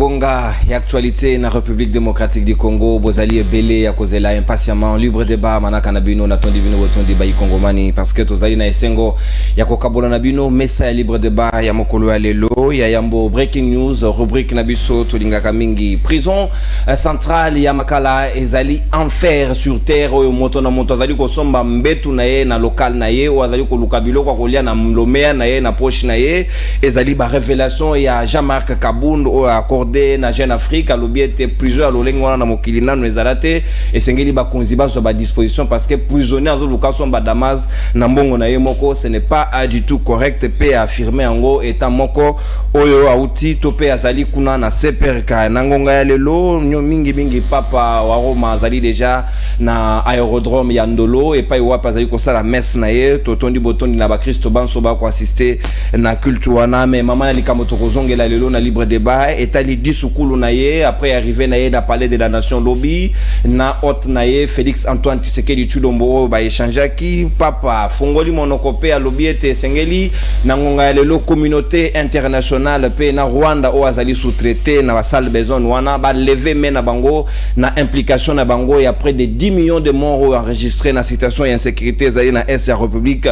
Ngonga et actualité na République démocratique du Congo, bozali ebele ya kozela impatiemment libre débat manaka na bino na tondi bino botondi ba Kongomani parce que tozali na esengo ya kokabola na bino mesa ya libre débat ya mokolo ya lelo ya yambo breaking news rubrique na biso tolingaka mingi prison centrale ya Makala ezali enfer sur terre oyo moto na moto azali kosomba mbetu na ye na local na ye o azali koluka biloko kolia na mlomea na ye na poche na ye ezali ba révélation ya Jean-Marc Kabund o accordé na Jeune Afrique alobi ete plusieurs lolengo wana na mokili nanu ezalate esengeli ba konziba so ba disposition parce que prisonnier azo luka so ba Damas na mbongo na ye moko ce n'est pas du tout correct pe affirmer ngo état moko oyo auti to pe azali kuna na seperka na ngonga ya lelo nyo mingi papa wa Roma azali déjà na aérodrome ya Ndolo et pa iwa azali ko sala messe na ye totondi botondi na ba Kristo banso ba ko assister na culte wana mais mama ya likamoto kozongela lelo na libre débat etali disukulu na ye après arrivé na ye na palais de la nation lobby na hôte na ye Félix Antoine Tshisekedi Tshilombo ba échanger ki papa fongoli monoko pe lobby ete sengeli na ngonga ya lelo communauté internationale pe na Rwanda o azali sous-traité na ba salle besoin wana ba lever mais na bango na implication na bango ya près de 10 millions de morts enregistrés na situation et insécurité zali na est ya République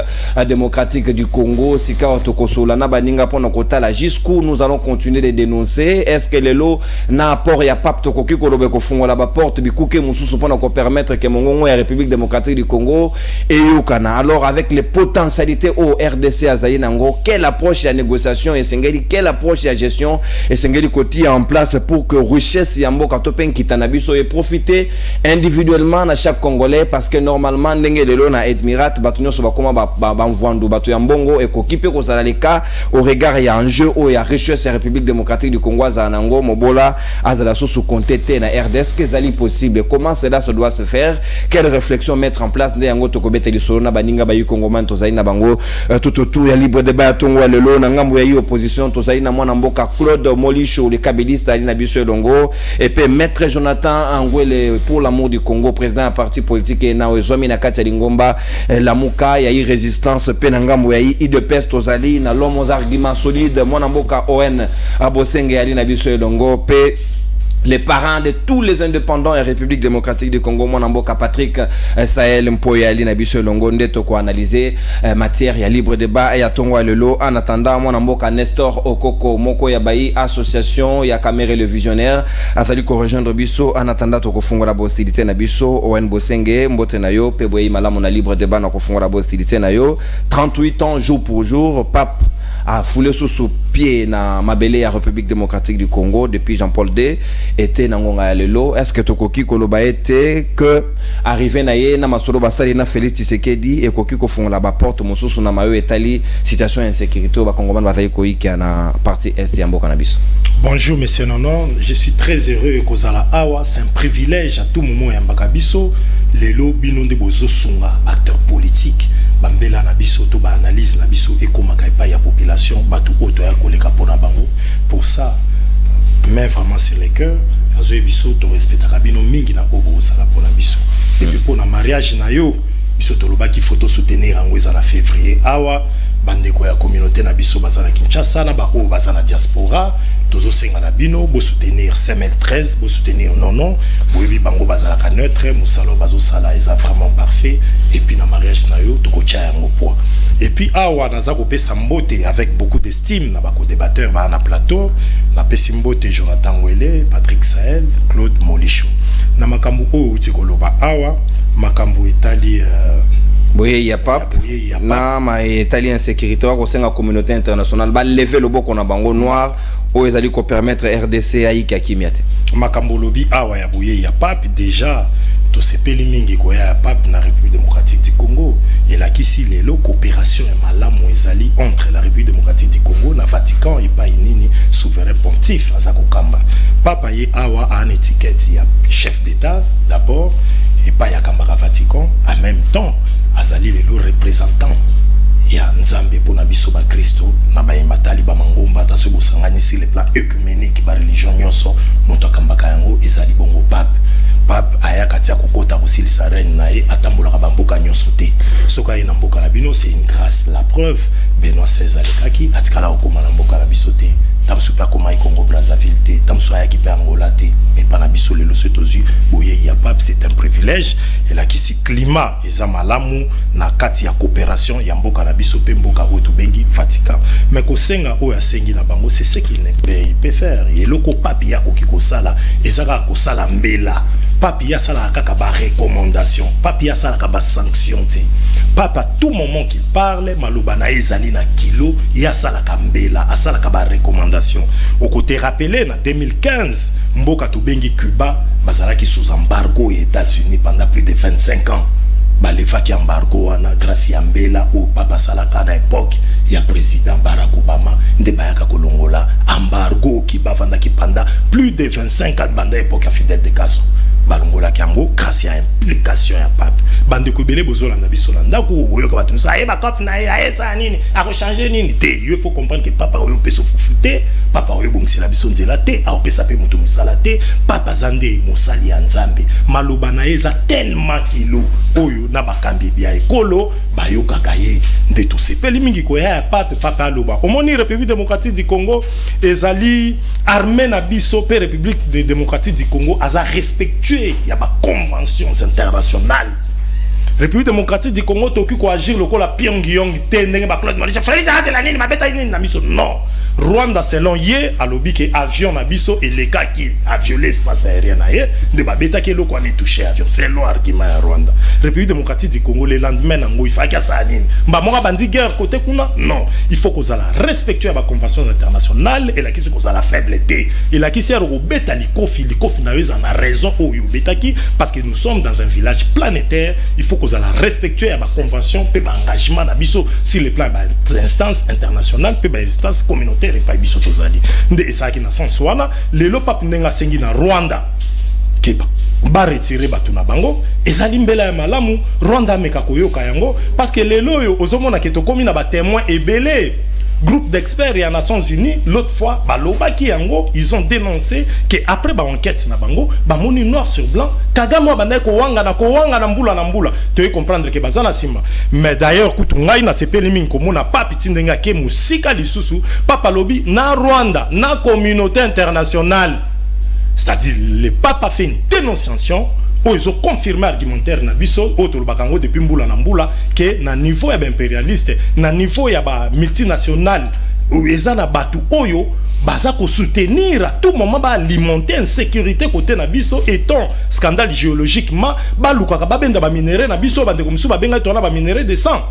démocratique du Congo sika otokosola na baninga pona kotala jusqu'où nous allons continuer de dénoncer. Est-ce que les lots na apport ya pape to koki ko lobe ko fungola ba porte bikuke mususu pona ko permettre que mongongo ya République démocratique du Congo et yokana alors avec les potentialités au RDC azali nango quelle approche ya négociation et sengeli quelle approche ya gestion et sengeli koti en place pour que richesse ya mboka to pen kitana biso et profiter individuellement na chaque Congolais parce que normalement ndenge lelo na Admirat batunyo so bakoma ba mvwandu batu ya mbongo et kokipe ko sala le cas au regard ya enjeu o ya richesse ya République démocratique du Congo zanango mobola azala sous compter na RDS que zali possible comment cela se doit se faire quelle réflexion mettre en place nde yango tokobeta lisolo na baninga ba Kongomani tozali na bango tout ya libre débat tongo lelo na ngambo ya opposition tozali na mwana mboka Claude Molisho le kabeliste ali na biso longo et puis maître Jonathan Angwele pour l'amour du Congo président du parti politique et na ozomi na kati ya lingomba la muka ya résistance pe na ngambo ya IDPS tozali na l'homme aux arguments solides mwana mboka ON abosenge ali na biso longo pe les parents de tous les indépendants et République démocratique du Congo Mwanamboka Patrick Sahel Mpoyali na biso longo ndeto ko analyser matière ya libre débat ya tongo lelo en attendant Mwanamboka Nestor Okoko moko ya bai association ya Camere le visionnaire azali ko rejoindre biso en attendant to ko fungola hostilité na biso ON Bosenge mbote na yo pe boyi malamu na libre débat na ko fungola hostilité na yo 38 ans jour pour jour pape a foulé sous pied na mabele ya République démocratique du Congo depuis Jean-Paul II était na ngonga ya lelo est-ce que tokoki koloba était que arrivé na ye na masolo basali na Félix Tshisekedi et koki ko fongola ba porte mosusu na mayo etali situation insécurité ba Congomani batali koiki na partie est ya mboka na biso. Bonjour monsieur Nono, je suis très heureux kozala awa, c'est un privilège à tout moment ya mbaka biso lelo bino nde bozo sunga acteur politique bambela na biso to ba analyse na biso ekomaka epa ya population batu oto ya koleka pona bango pour ça mais vraiment c'est le cœur azo biso to respectaka bino mingi na obo sala pona biso et puis pona mariage na yo biso to lobaki photo soutenir en weza na février awa bandeko ya communauté na biso bazana Kinshasa na ba o bazana diaspora tozo senga na bino bo soutenir CML 13 bo soutenir non boyebi bango bazala ka neutre musalo bazo sala eza vraiment parfait et puis na mariage na yo to ko tia yango poa et puis awa naza ko pesa mbote avec beaucoup d'estime na ba ko débatteur ba na plateau na pesa mbote Jonathan Wele Patrick Sahel Claude Molisho na makambu o utikoloba awa makambu etali boye ya pape na ma italien sécurité wa kosenga communauté internationale ba lever le boko na bango noir o ezali ko permettre RDC aika kimiate makambo lobi awa ya boye ya pape déjà to sepeli mingi ko ya pape na République démocratique du Congo et la kisi lelo coopération et malamu ezali entre la République démocratique du Congo na Vatican et pas nini souverain pontife azako kamba papa ye awa a une étiquette ya chef d'état d'abord et pas ya kamba Vatican en même temps azali lelo représentant ya nzambe pona biso ba Kristo na ba matali ba mangomba ta se bosangani sur le plan œcuménique ba religion nyonso moto akambaka yango ezali bongo pape aya katia kokota kosilisa reine na ye atambola ba mboka nyonso te soka ye na mboka na bino c'est une grâce la preuve Benoît XVI alekaki atikala okoma na mboka na biso te tamsupa koma Congo Brazzaville te tamsupa biso ayaki pe Angola te mais pana biso lelo so tozwi boye ya pape c'est un privilège et la kisi climat eza malamu na kati ya coopération ya mboka na biso pe mboka oyo tobengi Vatican mais kosenga oyo asengi na bango c'est ce qu'il ne peut faire eloko pape ya koki kosala ezaka kosala mbela pape ya sala kaka ba recommandation pape ya sala kaka ba sanction te pape à tout moment qu'il parle maloba na ezali na kilo ya sala kambela asala kaba recommandation au côté rappelé na 2015 mboka tobengi Cuba bazalaki sous embargo aux États-Unis pendant plus de 25 ans balevaki embargo wana grâce ya mbela au papa salaka na époque ya président Barack Obama nde bayaka kolongola embargo qui bavandaki pendant plus de 25 ans banda époque ya Fidel de Castro balongola kiango grâce ya implication ya pape bande ko belé bozola na biso na ndako oyo ka batu sa ba cop na ya sa nini a changer nini te il faut comprendre que papa oyo peso fufute papa oyo bongisi la biso nzela te a opesa pe mutu musala te papa zande mosali ya nzambe maloba na eza tellement kilo oyo na bakambi bia ekolo bayoka kaye nde to sepeli mingi ko ya pape papa aloba omoni République démocratique du Congo ezali armée na biso pe République démocratique du Congo aza respectueux ya ba conventions internationales République démocratique du Congo toki ko agir lokola Pyongyang te ndenge ba Claude Marisha frère ça la nini ma beta nini na biso non Rwanda selon ye alobi ke avion na biso et les cas qui a violé l'espace aérien na ye de ba beta ke loko ali toucher avion c'est l'argument ya Rwanda République démocratique du Congo le lendemain nango il faki ça nini ba moka bandi guerre côté kuna non il faut qu'on la respecter ba conventions internationales et la kisi qu'on la faibleté et la kisi ro beta likofi na yo en a raison o yo beta ki parce que nous sommes dans un village planétaire il faut qu'on la respecter ba convention pe ba engagement na biso sur le plan ba instance internationale pe ba instance communautaire et pas biso tozali nde esaki na sens wana lelo pape ndenga sengi na Rwanda ke ba retirer batu na bango ezali mbela ya malamu Rwanda meka koyoka yango parce que lelo yo ozomona ke to komi na ba témoins ebele groupe d'experts et à Nations Unies l'autre fois balobaki yango ils ont dénoncé que après ba enquête na bango ba moni noir sur blanc Kagame banda ko wanga na mbula tu veux comprendre que bazana sima mais d'ailleurs kutungai na sepeli mingi komona pape tindenga ke musika lisusu papa lobi na Rwanda na communauté internationale c'est-à-dire le pape a fait une dénonciation où ils ont confirmé argumentaire na biso auto bakango depuis mbula na mbula que na niveau ya ba impérialiste na niveau ya ba multinational où ezana batu oyo baza ko soutenir à tout moment ba alimenter insécurité côté na biso étant scandale géologiquement ba lukaka ba benda ba minerai na biso bande ko musu ba benga tona ba minerai de sang.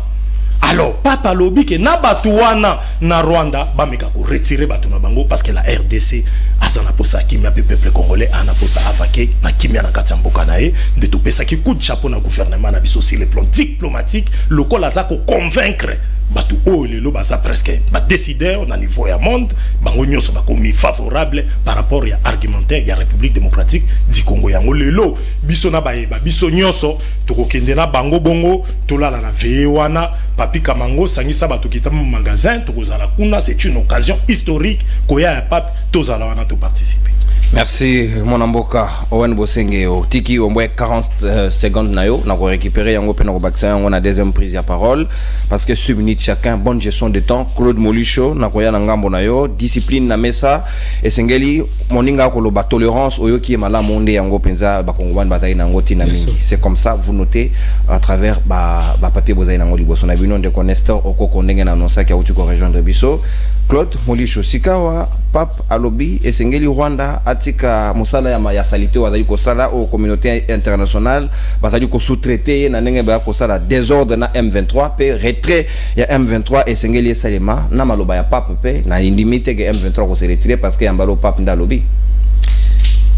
Alors papa lobi ke na batu wana na Rwanda ba meka ko retirer batu na bango parce que la RDC azana posa kimia peuple congolais ana posa avake na kimia na kati mboka na ye de to pesa ki coup de chapeau na gouvernement na biso sur le plan diplomatique lokola aza ko convaincre batu o lelo baza presque ba décideur na niveau ya monde bango nyonso ba komi favorable par rapport ya argumentaire ya République démocratique du Congo yango lelo biso na bayeba biso nyonso to kokende na bango bongo to lala na veye wana papi kamango sangisa batu kita mu magasin to kozala kuna c'est une occasion historique koya ya pape to zala wana to participer. Merci mon amboka Owen Bosenge o tiki au moins 40 secondes na yo na ko récupérer yango pe na ko bakisa yango na deuxième prise ya parole parce que sur minute chacun bonne gestion de temps Claude Molicho na ko ya na ngambo na yo discipline na mesa esengeli moninga ko lo ba tolérance oyo ki mala monde yango penza ba kongomani bataille na ngo tina mingi c'est comme ça vous notez à travers ba papier bozai na ngo liboso na bino de Nestor okoko ndenge na annoncer ki auti ko rejoindre biso Claude Molicho sikawa pape alobi esengeli Rwanda atika musala ya salite wazali ko sala au communauté internationale bazali ko sous-traiter na ndenge ba ko sala désordre na M23 pe retrait ya M23 esengeli salema na maloba ya pape pe na limite que M23 ko se retirer parce que yambalo pape ndalobi.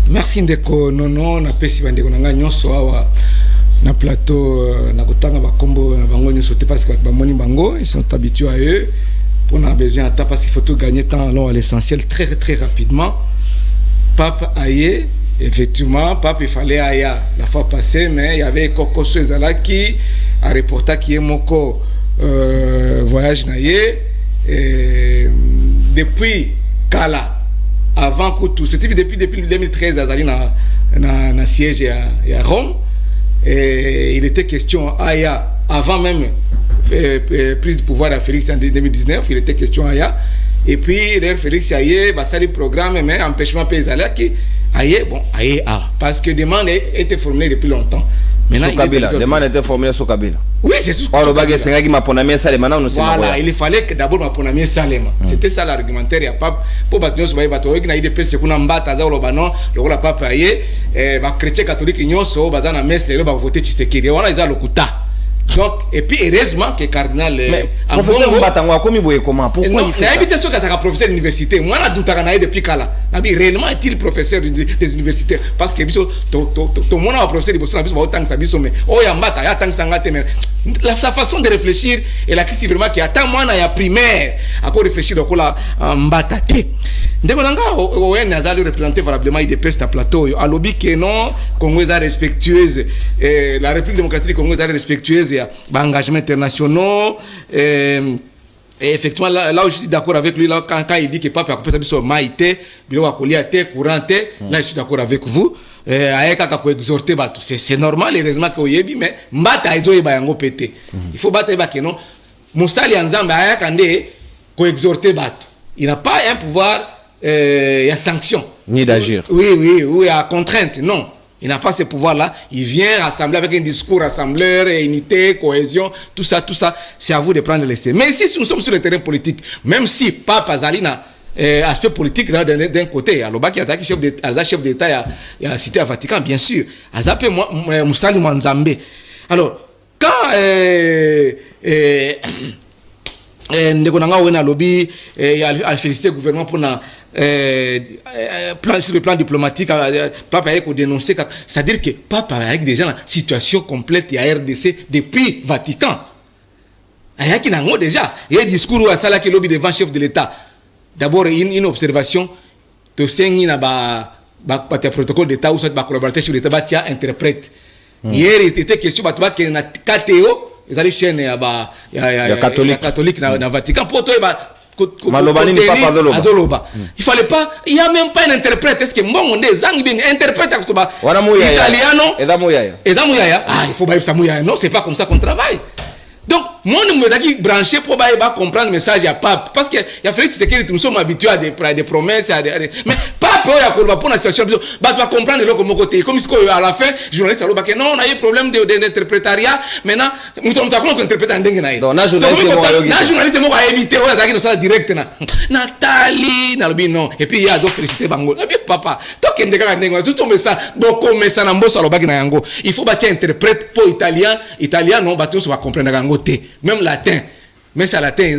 Merci ndeko nono na pesi bandeko nanga nyonso awa na plateau na kotanga ba kombo na bango nyonso te parce que ba moni bango ils sont habitués à eux. On a besoin de temps parce qu'il faut tout gagner temps. Allons à l'essentiel très très rapidement. Pape Aye, effectivement, Pape il fallait Aye la fois passée, mais il y avait Koko Sezala qui a reporté qui est Moko voyage naïe depuis Kala, avant que tout. C'était depuis 2013 Azali na siège à Rome. Et il était question Aya avant même prise de pouvoir à Félix en 2019, il était question Aya et puis l'air Félix aye bah ça les programmes mais empêchement paysanal qui aye bon aye parce que demande était formulée depuis longtemps. Maintenant demande était formulée sur Kabila. Oui, c'est sûr. Alors le c'est qui m'a ponamé ça maintenant on sait. Voilà, il fallait que d'abord m'a ponamé Salema. C'était ça l'argumentaire, il y a pas pour battre sur bato qui na IDP c'est qu'on mbata za lobano, le la papa aye ba chrétien catholique nyonso baza na messe le ba voter Tshisekedi. Wana ils a lokuta. Donc et puis heureusement que cardinal professeur Mbatangwa comme il voyait comment pourquoi il fait ça. Habité sur qu'à professeur d'université moi na doutaka na depuis kala nabi réellement est-il professeur des universités parce que biso to mona professeur biso na biso ba autant ça biso mais oh ya mbata ya tant sangate mais sa façon de réfléchir et la crise vraiment qui attend moi na ya primaire à quoi réfléchir donc la mbata te ndeko nanga o nazali représenter valablement IDP à plateau a lobby que non Congo est respectueuse la République démocratique du Congo est respectueuse bah, engagements internationaux et effectivement là où je suis d'accord avec lui là quand il dit que papa a coupé sa biso maïté bilo a coller té couranté là je suis d'accord avec vous ayeka ka ko exhorter ba c'est normal heureusement que oyebi mais mbata ezo yeba yango pété il faut battre ba que non musali nzambe ayeka ndé ko exhorter ba il n'a pas un pouvoir il y a sanction ni d'agir oui à contrainte non. Il n'a pas ce pouvoir-là. Il vient rassembler avec un discours rassembleur, unité, cohésion, tout ça. C'est à vous de prendre l'essai. Mais ici, si nous sommes sur le terrain politique, même si Papa Zalina aspect politique d'un côté, Aloba qui attaque chef d'État, il a cité à Vatican, bien sûr. Azapé Moussali Mwanzambe. Alors, quand Ndekonanga Wena Lobby a félicité le gouvernement pour sur le plan diplomatique, Papa a dénoncé, c'est-à-dire que Papa a déjà une situation complète à RDC depuis Vatican. Il y a déjà un discours à Salah qui lobby devant chef de l'État. D'abord, une observation, tu sais, il y a un protocole d'État où ça va collaborer sur l'État, tu interprète. Hier, il était question de KTO. Les allez chaîne ya catholique dans Vatican pour toi Malobani ni papa Azoloba. Il fallait pas, il y a même pas un interprète. Est-ce que mon zangi bien interprète italiano ezamuyaya il faut ça muyaya non c'est pas comme ça qu'on travaille. Donc moi nous me branché pour comprendre le message à pape parce que il a fallu que nous sommes habitués à des promesses mais pape ya pour la situation va comprendre le côté comme à la fin journaliste aloba que non on a eu problème d'interprétariat maintenant nous sommes d'accord qu'on interprète en dingue non na journaliste mo va éviter on a ça direct na Nathalie na lobi non et puis il y a d'autres féliciter bango bien papa toi qui ndeka ndenge tout tombe ça donc comme ça na mboso aloba na yango il faut bâtir interprète pour italien non bateau va comprendre même latin mais c'est latin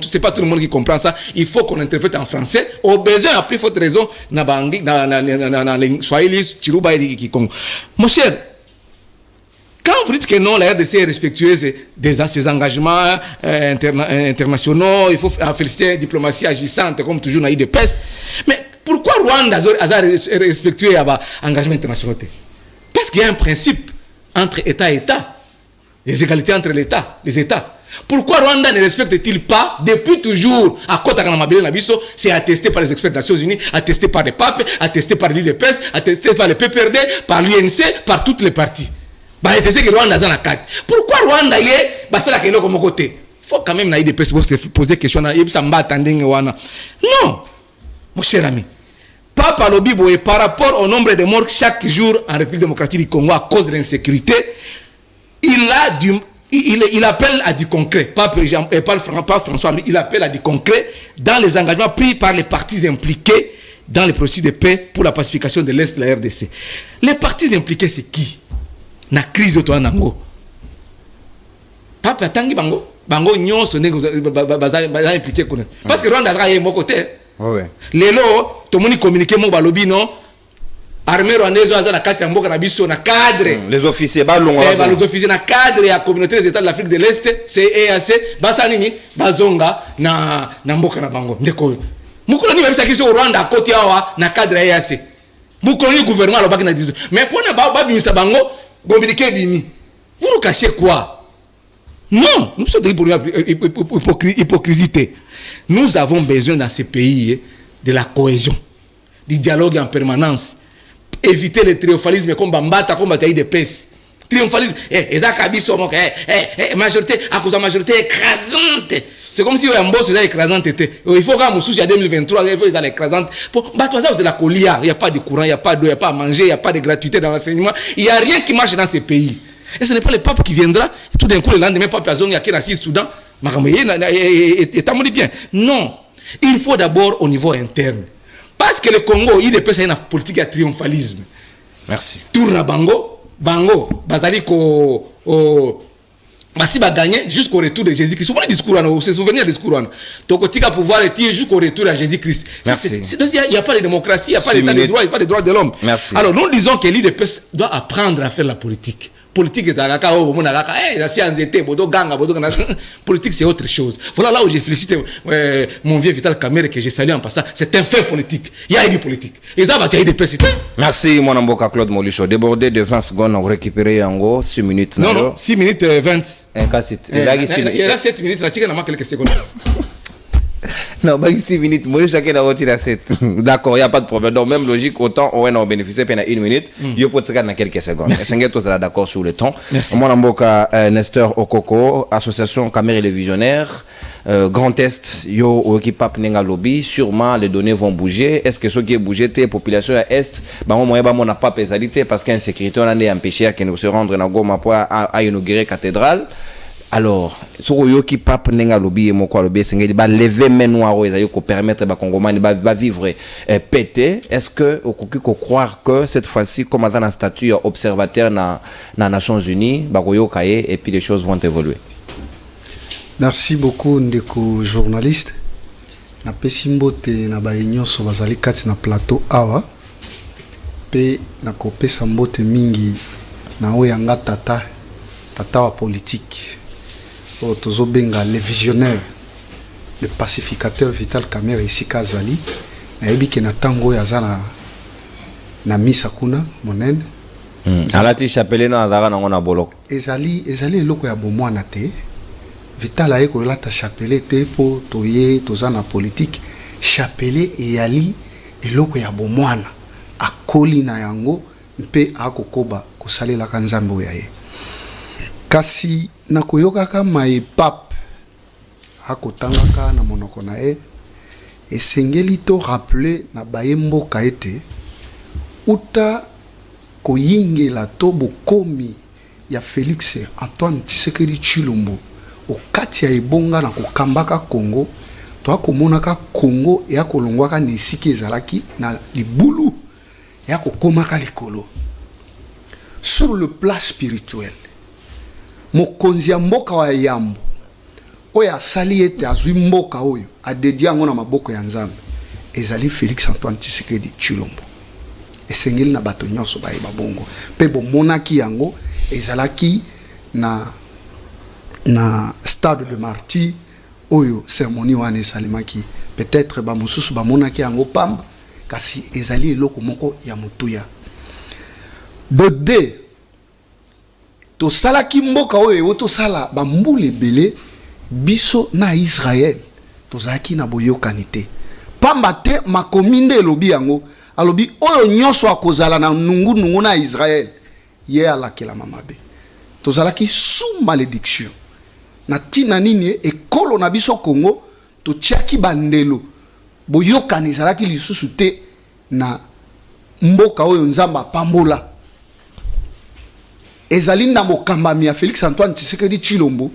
c'est pas tout le monde qui comprend ça il faut qu'on interprète en français au besoin à plus forte raison na bangi na swahili chiruba qui Congo mon cher quand vous dites que non la RDC est respectueuse de ses engagements internationaux il faut féliciter la diplomatie agissante comme toujours na IDPS mais pourquoi Rwanda a respectué l'engagement international parce qu'il y a un principe entre État et État les égalités entre les États. Pourquoi Rwanda ne respecte-t-il pas depuis toujours à Kota Kanamabele Nabiso, c'est attesté par les experts des Nations Unies, attesté par les papes, attesté par l'UDPS, attesté par le PPRD, par l'UNC, par toutes les parties. Bah c'est que Rwanda a la carte. Pourquoi Rwanda est basta la kelo comme côté. Faut quand même na IDPS poser question na yebisa mbata ndenge wana. Non. Mon cher ami. Papa Lobibo est par rapport au nombre de morts chaque jour en République démocratique du Congo à cause de l'insécurité. Il appelle à du concret, pas François, il appelle à du concret dans les engagements pris par les partis impliqués dans les processus de paix pour la pacification de l'Est de la RDC. Les partis impliqués, c'est qui? Na crise au Toanango. Papa Tangi Bango Nyon sonné impliqué. Parce que Rwanda a mon côté. Lélo, tout le monde communiqué mon balobi non. Armée rwandaise a la carte mboka na biso na cadre les officiers les officiers na cadre ya communauté des États de l'Afrique de l'Est c'est EAC basa nini bazonga na mboka na bango ndeko mukolo ni babisa kiso Rwanda koti awa na cadre ya EAC mukolo ni gouvernement alobaki na dizo mais pona babimisa bango gombilike bimi vous nous cachez quoi non nous sommes pour hypocrisie. Nous avons besoin dans ces pays de la cohésion du dialogue en permanence. Éviter le triomphalisme comme Bambata, comme Bataille de Pes. Triomphalisme, majorité, à cause de la majorité écrasante. C'est comme si un boss est écrasante. Il faut qu'un moussou, il y a 2023, il faut qu'ils écrasante. Bah, toi, ça, c'est la collière. Il n'y a pas de courant, il n'y a pas d'eau, il n'y a pas à manger, il n'y a pas de gratuité dans l'enseignement. Il n'y a rien qui marche dans ces pays. Et ce n'est pas le pape qui viendra, et tout d'un coup, le lendemain, pape Azong, il y a qui est Soudan. Et t'as bien. Non. Il faut d'abord au niveau interne. Parce que le Congo, il est une politique de triomphalisme. Merci. Tourne à Bango, Bazali Massi va gagner jusqu'au retour de Jésus-Christ. Souvent, le discours, on se souvient du discours. Donc, tu vas pouvoir être jusqu'au retour de Jésus-Christ. Il n'y a pas de démocratie, il n'y a pas d'état de droit, il n'y a pas de droits de l'homme. Merci. Alors, nous disons que l'IDP doit apprendre à faire la politique. Politique, politique, c'est autre chose. Voilà là où j'ai félicité mon vieux Vital Kamerhe que j'ai salué en passant. C'est un fait politique. Il y a une politique. Et ça va être des personnes. Merci, mon amboka Claude Molicho. Débordé de 20 secondes, on récupère en gros 6 minutes. Non, 6 minutes 20. Il y a 7 minutes, là, tu as quelques secondes. Non, 6 minutes, moi chacun a retiré 7. D'accord, il n'y a pas de problème. Donc, même logique, autant on a bénéficié pendant 1 minute, il peut se dans quelques secondes. Et tous d'accord sur le temps. Mon amboka Nestor Okoko, Association Kamerhe et les Visionnaires, Grand Est, yo qui pape nenga lobby, sûrement les données vont bouger. Est-ce que ceux qui bougent, les populations à Est, au moins, on n'a pas pénalité parce qu'insécurité, on a empêché à nous se rendre dans Goma pour à inaugurer cathédrale. Alors, sur yo qui pape nenga lobby et moko lobby sengeli ba lever main noire et ko permettre ba congomani ba vivre pété. Est-ce que au croire que cette fois-ci comme dans un statut observateur na Nations Unies ba ko yokaye et puis les choses vont évoluer. Merci beaucoup ndeko journaliste. Na pesimbote na ba nyonso bazali kati na plateau awa. Pe na ko pesa mbote mingi na oyanga tata wa politique. Tozobenga les visionnaires, le pacificateur Vital Kamerhe ici Kazali, na yebi ke na tango ya zana na misa kuna monene. Alati chapelle na azara na ngona boloko. Ezali eloko ya bomwana te. Vital aye ko lata chapelle te po toye tozana politique. Chapelle eyali eloko ya bomwana akoli na yango mpe akokoba kosalela ka nzambe oyo ye. Kasi nakoyoka kama pape akotangaka na monoko na e esengeli to rappeler na baye mboka ete uta koyingela to bokomi ya Félix Antoine Tshisekedi Tshilombo okati ya ebonga na kokambaka Congo to akomonaka Congo ya kolongwaka na esika ezalaki na libulu ya kokomaka likolo. Sur le plan spirituel, mokonzi ya mboka wa yambo oyo asali ete azwi mboka oyo adedi yango na maboko ya nzambe ezali Félix Antoine Tshisekedi Tshilombo. Esengeli na bato nyonso bayeba bongo mpe bomonaki yango ezalaki na stade de martyr oyo cérémonie wana esalemaki. Peut-être bamosusu bamonaki yango pamba kasi ezali eloko moko ya motuya. Bode to salaki mboka oyo to sala bambule belé biso na Israël to zaki na boyokani te pamba te makominde elobi yango alobi oyo nyonso akozala na nungu na Israël ye alakela mamabe to zalaki sous malédiction na tina nini ekolo na biso Congo to tiaki bandelo boyokani zalaki lisusu te na mboka oyo nzamba pambola. Ezali na mokambami ya Félix Antoine Tshisekedi Tshilombo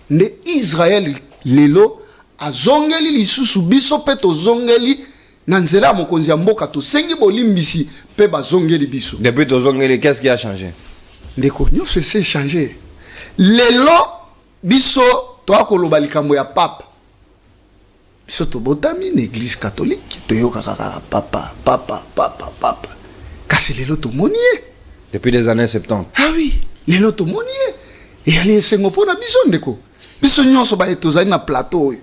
nde Israël lelo azongeli lisusu biso pe tozongeli na nzela ya mokonzi ya mboka tosengi bolimbisi pe bazongeli biso. Depuis tozongeli, qu'est-ce qui a changé? Ndeko nyonso s'est changé. Lelo biso toakoloba likambo ya papa. Biso tobotami na église catholique toyoka kaka papa. Kasi lelo tomoni ye. Depuis les années 70. Ah oui, lelo tomoni ye. Et ali esengo pona biso ndeko. Biso nyonso ba etozali na plateau.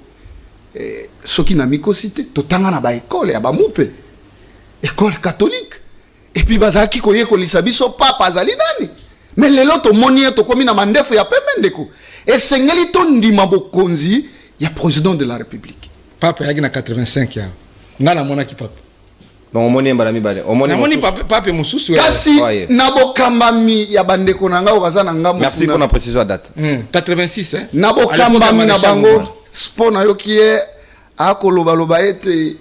Soki na mikosi te totanga na ba école ya ba mupe. École catholique. Et puis bazaki koyekolisa biso papa azali nani. Mais lelo tomoni ye tokomi na mandefu ya pembe ndeko. Esengeli to ndima bokonzi ya président de la République. Papa yaki na 85 ya. Ngana mona ki papa. Donc omoni mbalami bale. Omoni papa mususu. Kasi na bokambami ya bandeko na nga okaza na ngambo. Merci pour la précision à date. 86 hein. Na bokambami na bango sport na yo qui est akoloba ete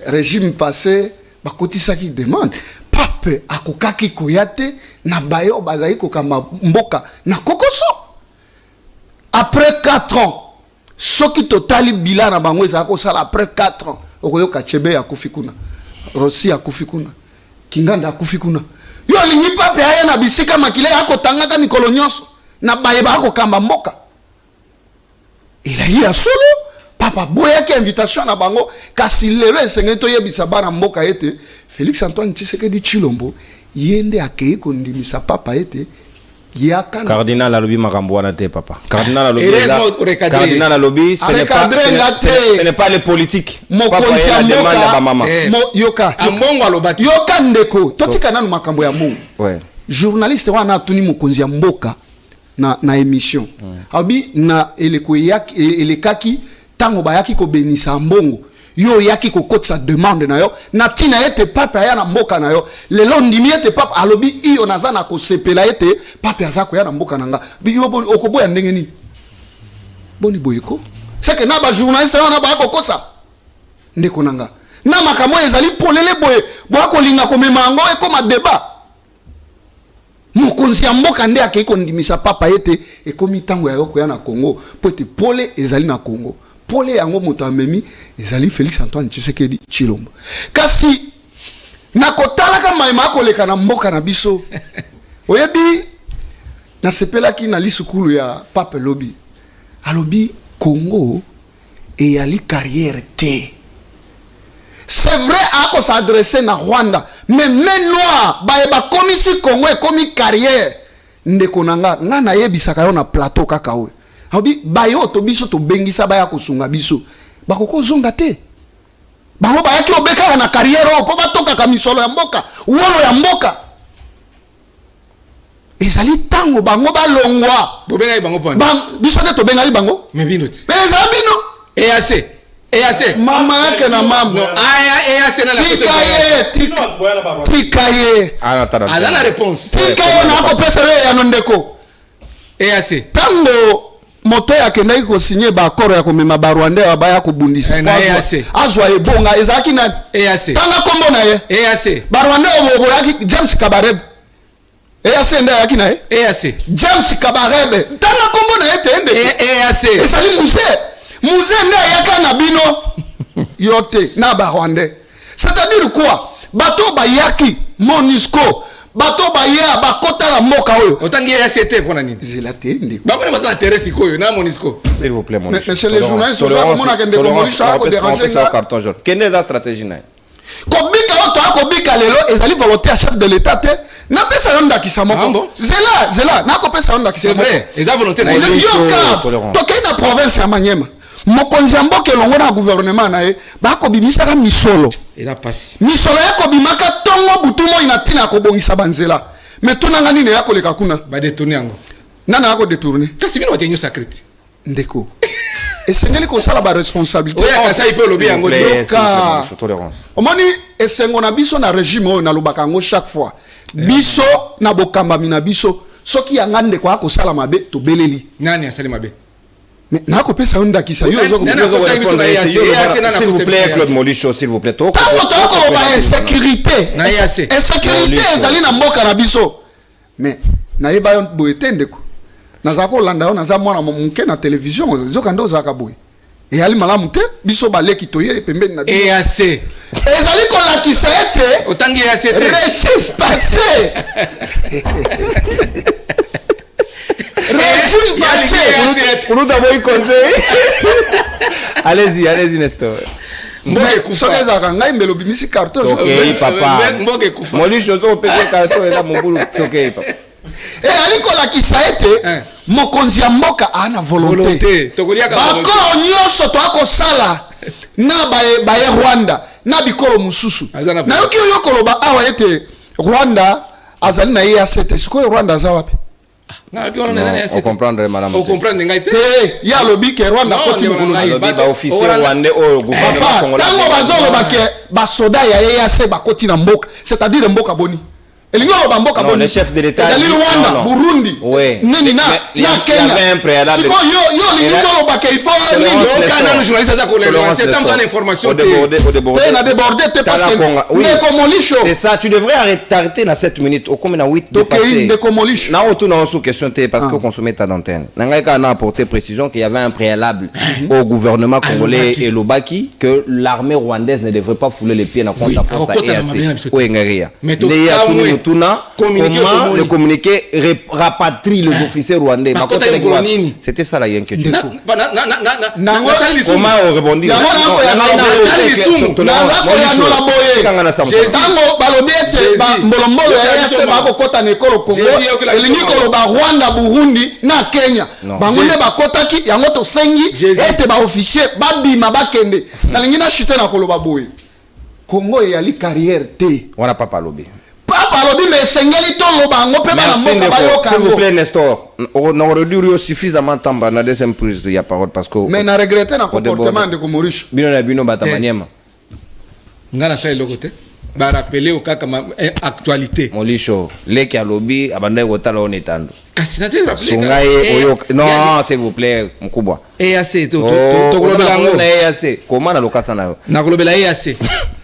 régime passé bakotisaki demande pape akokaki koyate na bayo bazali kokamba mboka na kokoso après 4 ans soki totali bilan na bango ezala kosala après 4 ans okoyoka chebe akufi kuna Rossi akufi kuna Kinganda akufi kuna yo lingi pape aya na bisika makile akotangaka mikolo nyonso na bayeba akokamba mboka ilayi ya solo papa boyaki invitation na bango kasi lelo esengeli toyebisa bana mboka ete Félix Antoine Tshisekedi Tshilombo yende akei kondimisa papa ete yaka cardinal alobi makambo wana te papa cardinal alobi ce n'est pas les politiques mokonzi ya mboka yoka ambongo alobaki yoka ndeko totika nanu makambo ya mungu journaliste wana atuni mokonzi ya mboka na émission abi na elekaki tango bayaki ko benisa mbongo yo yaki ko kotsa demande na yo na tina ete papa ya na mboka na yo lelo ndimi ete papa alobi iyo nazana ko sepela ete papa azako ya na mboka nanga biyo okoboya ndenge ni boni boyeko c'est que na ba journaliste wana ba ko kosa ndeko nanga na makambo ezali polele boye bwako linga ko memango e koma débat mokonzi ya mboka nde akei kondimisa papa ete ekomi tango ya yoko ya na Congo po ete pole ezali na Congo pole yango moto amemi ezali Félix Antoine Tshisekedi Tshilombo kasi nakotalaka mayema akoleka na mboka na biso oyebi nasepelaki na lisukulu ya pape lobi alobi Congo eyali carrière te. C'est vrai ako s'adresser na Rwanda mais noir ba komisi Congo e komi carrière ndeko nanga nga na yebisaka yo na plateau kaka we abi bayo to biso to bengisa baya kosunga biso bakoko zonga te bango bayaki obeka na carrière po batoka ka misolo ya mboka wolo ya mboka ezali tango bango balongwa bobenga bango pona biso te to benga bango mais binoti ezali bino EAC mama yake na mambo aya EAC na la tikaye ala la réponse tikaye na ko pesa we ya ndeko EAC tango moto ya kendaki ko signer ba accord ya ko mema ba Rwanda ba ya ko bundisa azwa ebonga ezaki na EAC tanga kombo na ye EAC ba Rwanda obo yaki James Kabarebe EAC nda yaki na ye EAC James Kabarebe tanga kombo na ye te ende EAC esali musée nda yaka na bino yote na ba Rwanda c'est-à-dire quoi bato ba yaki MONUSCO bato ba ya bakota la moka oyo otangi EAC pona nini zela te ndi ba bona ba terrestre koyo na MONUSCO s'il vous plaît mon monsieur les journalistes on a kende komolisha ko déranger ça carton jaune quelle est la stratégie na kobika oto akobika lelo ezali volonté à chef de l'état te na pesa yonda kisamoko zela na ko pesa yonda kisamoko c'est vrai eza volonté na yoka tokei na province ya Manyema mokonzi ya mboka elongo na gouvernement na ye bakobimisaka misolo eza pasi misolo yakobimaka tongo butumo inatina kobongisa banzela mais tunanga nini yakoleka kuna ba détourner yango nana yako détourner kasi bino watenyo sacrete ndeko esengeli kosala ba responsabilité oya kasa ipe lobi yango doka omoni esengo na biso na régime oyo nalobaka yango chaque fois biso na bokambami na biso soki yanga ndeko akosala mabe tobeleli nani asali mabe mais nako pesa yo ndakisa yo s'il vous plaît Claude Molicho s'il vous plaît tango toko ba insécurité na EAC insécurité ezali na mboka na biso mais na yeba yo boyete ndeko naza ko landa yo naza mwana muke na télévision zoka ndo zaka boy et ali malamu te biso baleki toye pembeni na EAC ezali ko lakisa ete otangi EAC te régime passé régime passé pour nous d'abord conseil allez-y Nestor soki ezalaka ngai mbelo bimisi carton ok papa Molicho zo pete carton eza mobulu ok papa ali kolakisa ete mokonzi ya mboka ana volonté bakolo nyonso toakosala na baye Rwanda na bikolo mosusu nayoki oyo koloba awa ete Rwanda azali na EAC te sikoyo Rwanda aza wapi on comprendre madame on comprendre ngai te ya lobi ke Rwanda koti ngulu ba officier rwandais au gouvernement congolais tango bazoloba ke basoda ya EAC bakoti na mboka c'est-à-dire mboka boni elingo bamboka non, le chef de l'État ezali Rwanda, non. Burundi, Ouais. nini na Kenya. Il y avait un préalable. Siko yo lingi ko ba il faut nini Kana le journaliste ça qu'on est c'est tant d'informations. Au débordé. te na débordé te parce que Oui. ne komolisho C'est ça, tu devrais arrêter dans 7 minutes au comme na 8 donc il de komolisho na auto na sous question parce que consommer ta d'antenne. Nanga ka na apporté précision qu'il y avait un préalable au gouvernement congolais et l'Obaki que l'armée rwandaise ne devrait pas fouler les pieds dans contre la force EAC. Oui, ngaria. Mais comment le communiqué rapatrie les officiers rwandais. C'était ça la inquiétude. Comment on rebondit? tango balobi ete mbolombolo ya EAC bakokota na ekolo Congo elingi koloba Rwanda, Burundi na Kenya bango nde bakotaki yango tosengi ete baofficier babima bakende nalingi na chute na koloba boye Congo eyali carrière te wana papa lobi papa lobi mais esengeli toloba yango mpe bana mboka bayoka s'il vous plaît Nestor on aurait dû suffisamment tamba na deuxième prise de la parole parce que mais na regretter na comportement de Komorisho bino na bino batamaniema ngana ça le côté ba rappeler au kaka actualité molisho leki ya lobi abanda kotala onetando kasi na tena rappeler songaye oyo non s'il vous plaît mkubwa EAC to kolobela ngo na EAC comment na lokasa nayo na kolobela EAC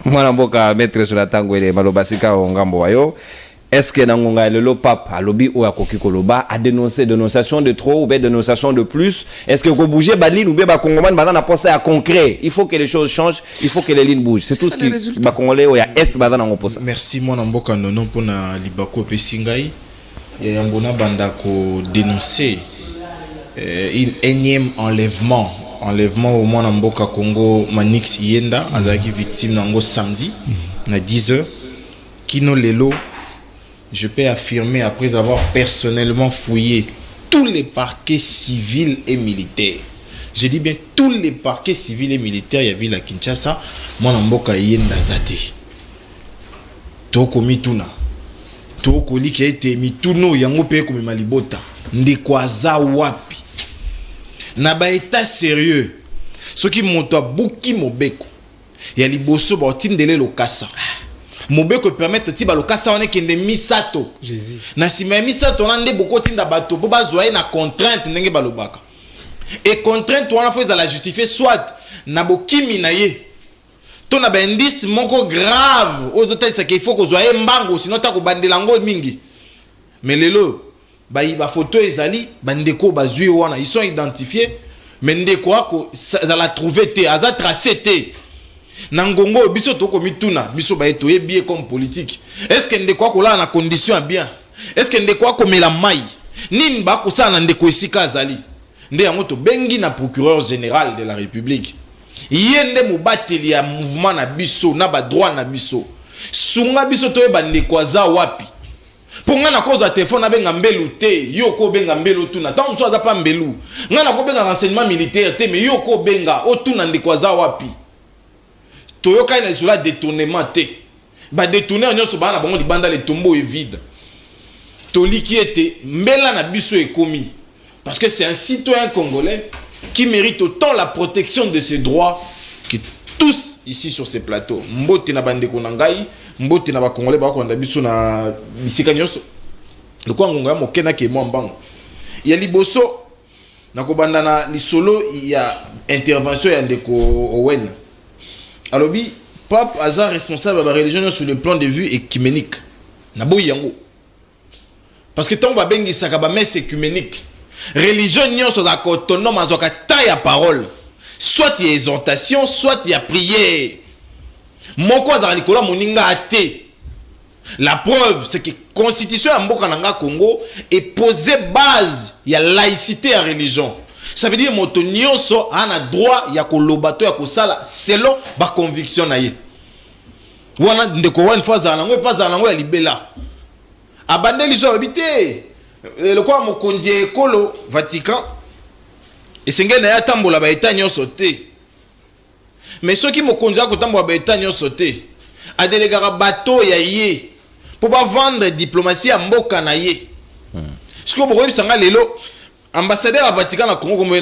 mwana mboka maître sur la tango ele malobasika ngambo wayo. Est-ce que Nangonga le pape a lobby ou a koki koloba a dénoncé dénonciation de trop ou bien dénonciation de plus? Est-ce que vous bougez Badline ou bien Bakongoman Badan a pensé à concret? Il faut que les choses changent, il faut que les lignes bougent. C'est tout ce qui Bakongolais ou ya Est Badan en opposant. Merci mon amboka nono pour na libako pe singai. Et yambona banda ko dénoncer une énième enlèvement au mon amboka Congo Manix Yenda azaki victime nango samedi na 10h kino lelo. Je peux affirmer, après avoir personnellement fouillé tous les parquets civils et militaires, je dis bien tous les parquets civils et militaires, il y avait la Kinshasa, mon amboka yenda zate. Toko mituna. Toko li qui a été mituno yango pe comme malibota. Ndekwaza wapi. Na ba état sérieux. Ce qui monto buki mobeko. Ya liboso ba tindele lokasa. Mobeko permettre ti balokasa on kende misato Jésus na sima misato na nde bokoti nda bato po bazoye na contrainte ndenge balobaka et contrainte wana faut la justifier soit na bokimi na ye to na ba indice moko grave aux hôtels qu'il faut que zoye mbango sinon ta ko bandela ngo mingi mais lelo ba iba photo ezali bandeko bazui wana ils sont identifiés mais ndeko ako ça la trouver te aza tracé te Nangongo biso toko mituna biso ba eto bien comme politique est-ce que ndeko ko la na condition bien est-ce que ndeko ko mela mai nini ba ko sana ndeko esika azali nde yango to bengi na procureur général de la République yende mobateli ya mouvement na biso na ba droit na biso sunga biso to ba ndeko aza wapi ponga na cause ya téléphone na benga mbelu te yoko benga mbelu tuna tant so aza pa mbelu ngana ko benga renseignement militaire te mais yoko benga o tuna ndeko aza wapi Toyoka ina sur la détournement te ba détourner nyonso ba na bango libanda le tombeau est vide toli qui était mbela na biso ekomi parce que c'est un citoyen congolais qui mérite autant la protection de ses droits que tous ici sur ces plateaux mbote na bandeko na ngai mbote na ba congolais ba ko na biso na bisika nyonso le kwa ngonga mokena ke mo mbango ya liboso na ko banda na lisolo ya intervention ya ndeko Owen. Alors, Pape Azar responsable de la religion sur le plan de vue écuménique. Nabo yango. Parce que tant que bengi sakaba messe écuménique, religion nyon so za autonome azoka taille parole. Soit il y a exhortation, soit il y a prière. Moko za likola moninga ate. La preuve c'est que constitution ya mboka nanga Congo est posée base ya laïcité à religion. Ça veut dire moto nyonso ana droit ya kolobato ya kosala selon ba conviction na ye. Wana ndeko wana fois za nango pas za nango ya libela. Abandeli so habité le kwa mokonzi ekolo Vatican esengeli na ya tambola ba état nyonso te. Mais ceux qui mokonzi ko tambola ba état nyonso te a délégué bateau ya ye pour pas vendre diplomatie à mboka na ye. Ce que vous sanga lelo ambassadeur à Vatican na Congo comme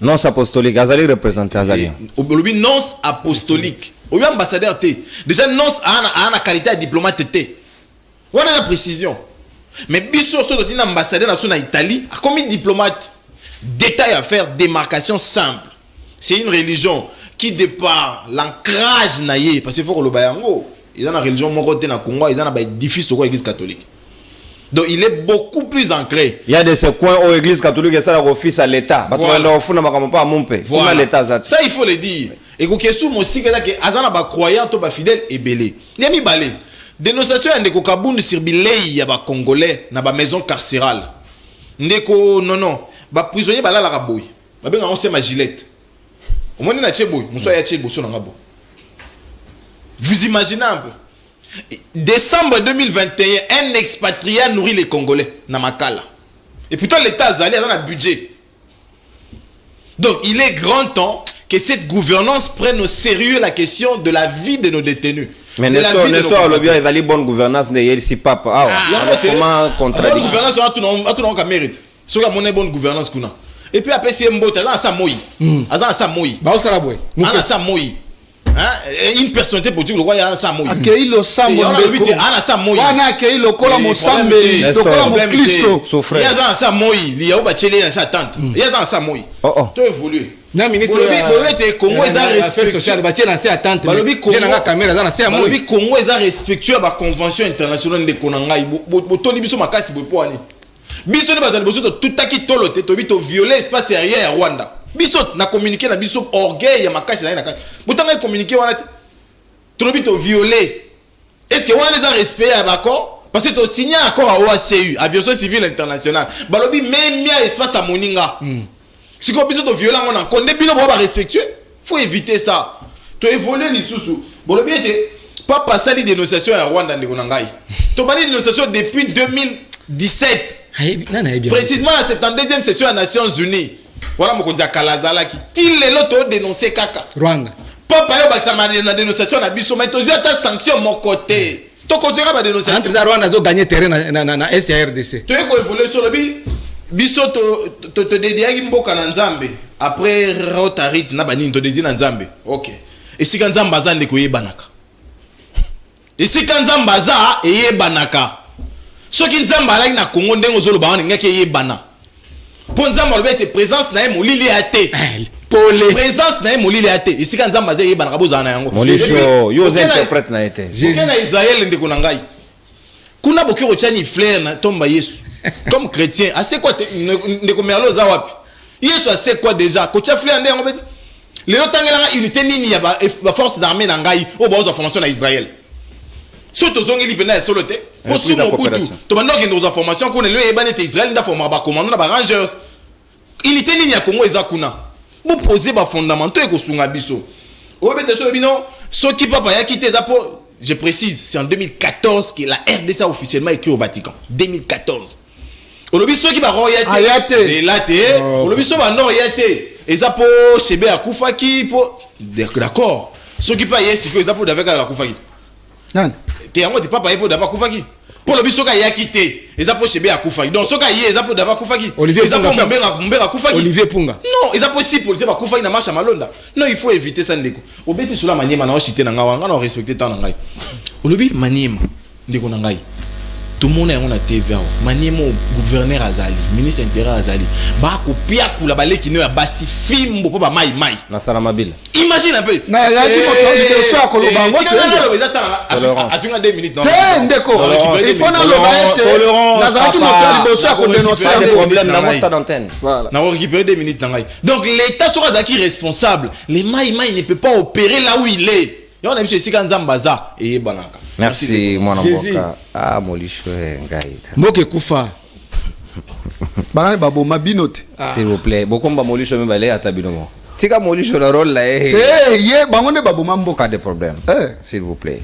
non apostolique azali représentant azali obi non apostolique obi ambassadeur té déjà non a qualité de diplomate té Voilà la précision. Mais biso so doti na ambassadeur na so na Italie, a comme diplomate. Détail à faire, démarcation simple. C'est une religion qui départ l'ancrage naïe parce qu'il faut que le bayango, ils ont la religion morote na Congo, ils ont un édifice de l'église catholique. Donc il est beaucoup plus ancré. Il y a de ces coins où l'église catholique ça leur office à l'état. Voilà. Ça il faut le dire. Et que sous mon cycle là que azana ba croyant to ba fidèle et belé. Il y a mis balé. Dénonciation ndeko kabundu sur bilei ya ba congolais na ba maison carcérale. Ndeko non ba prisonnier ba la la boy. Ba benga on sait ma gilette. Au moins na cheboy, muso ya cheboy so na ngabo. Vous imaginez un peu. Décembre 2021, un expatrié nourrit les Congolais na Makala. Et pourtant l'État azali a un budget. Donc il est grand temps que cette gouvernance prenne au sérieux la question de la vie de nos détenus. Mais Nestor, le bien il bonne gouvernance de ici papa. Comment contradire? Bonne gouvernance a tout le mérite. Ce qui a mon bonne gouvernance kuna. Et puis après c'est mbota za sa moyi. Azan sa moyi. Ba osala boy. Ana sa moyi. Une personnalité politique le roi ya sa moyi. Akei lo sambo ndeko. Ana sa moyi. Wana akei lo kola mosambe, to kola mo Kristo. Ya za sa moyi, li ya ba chele ya sa tante. Ya za sa moyi. To évoluer. Na ministre Bolobi te Congo eza respectueux ba tiena se attente. Balobi Congo na caméra za na se amoyi. Balobi Congo eza respectueux ba convention internationale de konangai. Botoli biso makasi bopo ani. Biso ne bazali boso to tutaki tolote to bito violer espace aérien ya Rwanda. Biso na communiquer na biso orgueil ya makasi na kati. Botanga communiquer wana te. To bito violer. Est-ce que wana za respect ya bako? Parce que to signé accord à OACU, aviation civile internationale. Balobi même mia espace à moninga. Si ko biso to violer ngona konde bino ba respectueux, faut éviter ça. To évoluer lisusu. Balobi était pas passer les dénonciations à Rwanda ndeko nangai. To bali dénonciation depuis 2017. Précisément la 72e session des Nations Unies. Voilà mon kondia kalazala qui til le loto dénoncer kaka. Rwanda. Papa yo bakama na dénonciation na biso mais to ta sanction mon côté. To continuera ba dénonciation. Entre Rwanda zo gagner terrain na SRDC. To ko évoluer sur le biso to dédiaki mboka na Nzambe après Rotarit na banini to dédié na Nzambe. OK. Et si kan Nzamba za ndeko yebanaka. Et si kan Nzamba za yebanaka. Ce qui nous a malade na Congo ndengo zolo ba nga ke yebana. Pour nzamba lobete présence na molili ate. Pole. Présence na molili ate. Ici quand nzamba ze yebana kaboza na yango. Molisho yo interprète na été. Jésus na Israël ndeko na ngai. Kuna bokiro chani fleur na tomba Yesu. Comme chrétien, assez quoi ndeko merlo za wapi? Yesu assez quoi déjà? Ko cha fleur ndengo beti. Le lotangela unité nini ya ba force d'armée na ngai o ba formation na Israël. Surtout zongi libena solo te. Pour sous mon boutou. Tu m'as dit nos informations qu'on est le Eban et Israël n'a formé ba commandant ba rangers. Il était ni ya Congo ezakuna. Vous posez ba fondamentaux et ko sunga biso. O bete so bino so ki papa ya quitté za po. Je précise, c'est en 2014 que la RDC a officiellement écrit au Vatican. 2014. O lobi so ki ba royauté. C'est là te. O lobi so ba non royauté. Eza po chebe akufaki po d'accord. So ki pa yesi ko eza po avec la akufaki. Nan. Te yango te papa yepo dava kufaki. Pour le bisoka ya quitté. Eza po chebe akufaki. Donc soka ye eza po dava kufaki. Eza po mbera kufaki. Olivier Punga. Non, eza possible pour dire kufaki na marche malonda. Non, il faut éviter ça ndeko. Obeti sula maniema na ochité na ngawa, ngana respecter tant na ngai. Olobi maniema ndeko na ngai. Tout le monde est en TV. Maniema gouverneur Azali, ministre intérieur Azali. Ba ko pia kula bale ki no ya basi fimbo po ba mai. Na Saramabila. Imagine un peu. Na ya ki moto so akolo bango te. Azunga 2 minutes non. Ndeko. Il faut na lo baete. Na za ki moto liboso akolo dénoncer un problème dans votre antenne. Voilà. Na récupérer 2 minutes ngai. Donc l'état sera zaki responsable. Les mai ne peut pas opérer là où il est. Et on a monsieur Sika Nzambaza et banaka. Merci mon amboka. Ah molisho ngai. Moke kufa. Banane babo mabinote. S'il vous plaît, bokomba molisho mbale atabinomo. Tika molisho la rôle là eh. Ye bangone babo mamboka Pas de problème. S'il vous plaît.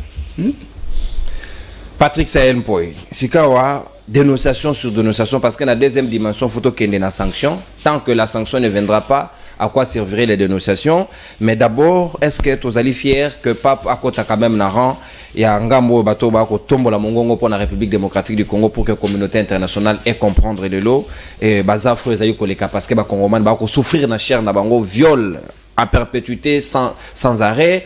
Patrick Sahen Poy. Sikawa dénonciation sur dénonciation parce que la deuxième dimension photo qu'il y ait une sanction. Tant que la sanction ne viendra pas, à quoi serviraient les dénonciations? Mais d'abord, est-ce que tu es fier que Pape a quand même narrant et à Ngambo bateau ba ko tombo la mongongo pour la République démocratique du Congo pour que la communauté internationale ait comprendre de l'eau et bazafre ezali ko leka parce que ba congomani ba ko souffrir na chair na bango viol à perpétuité sans arrêt,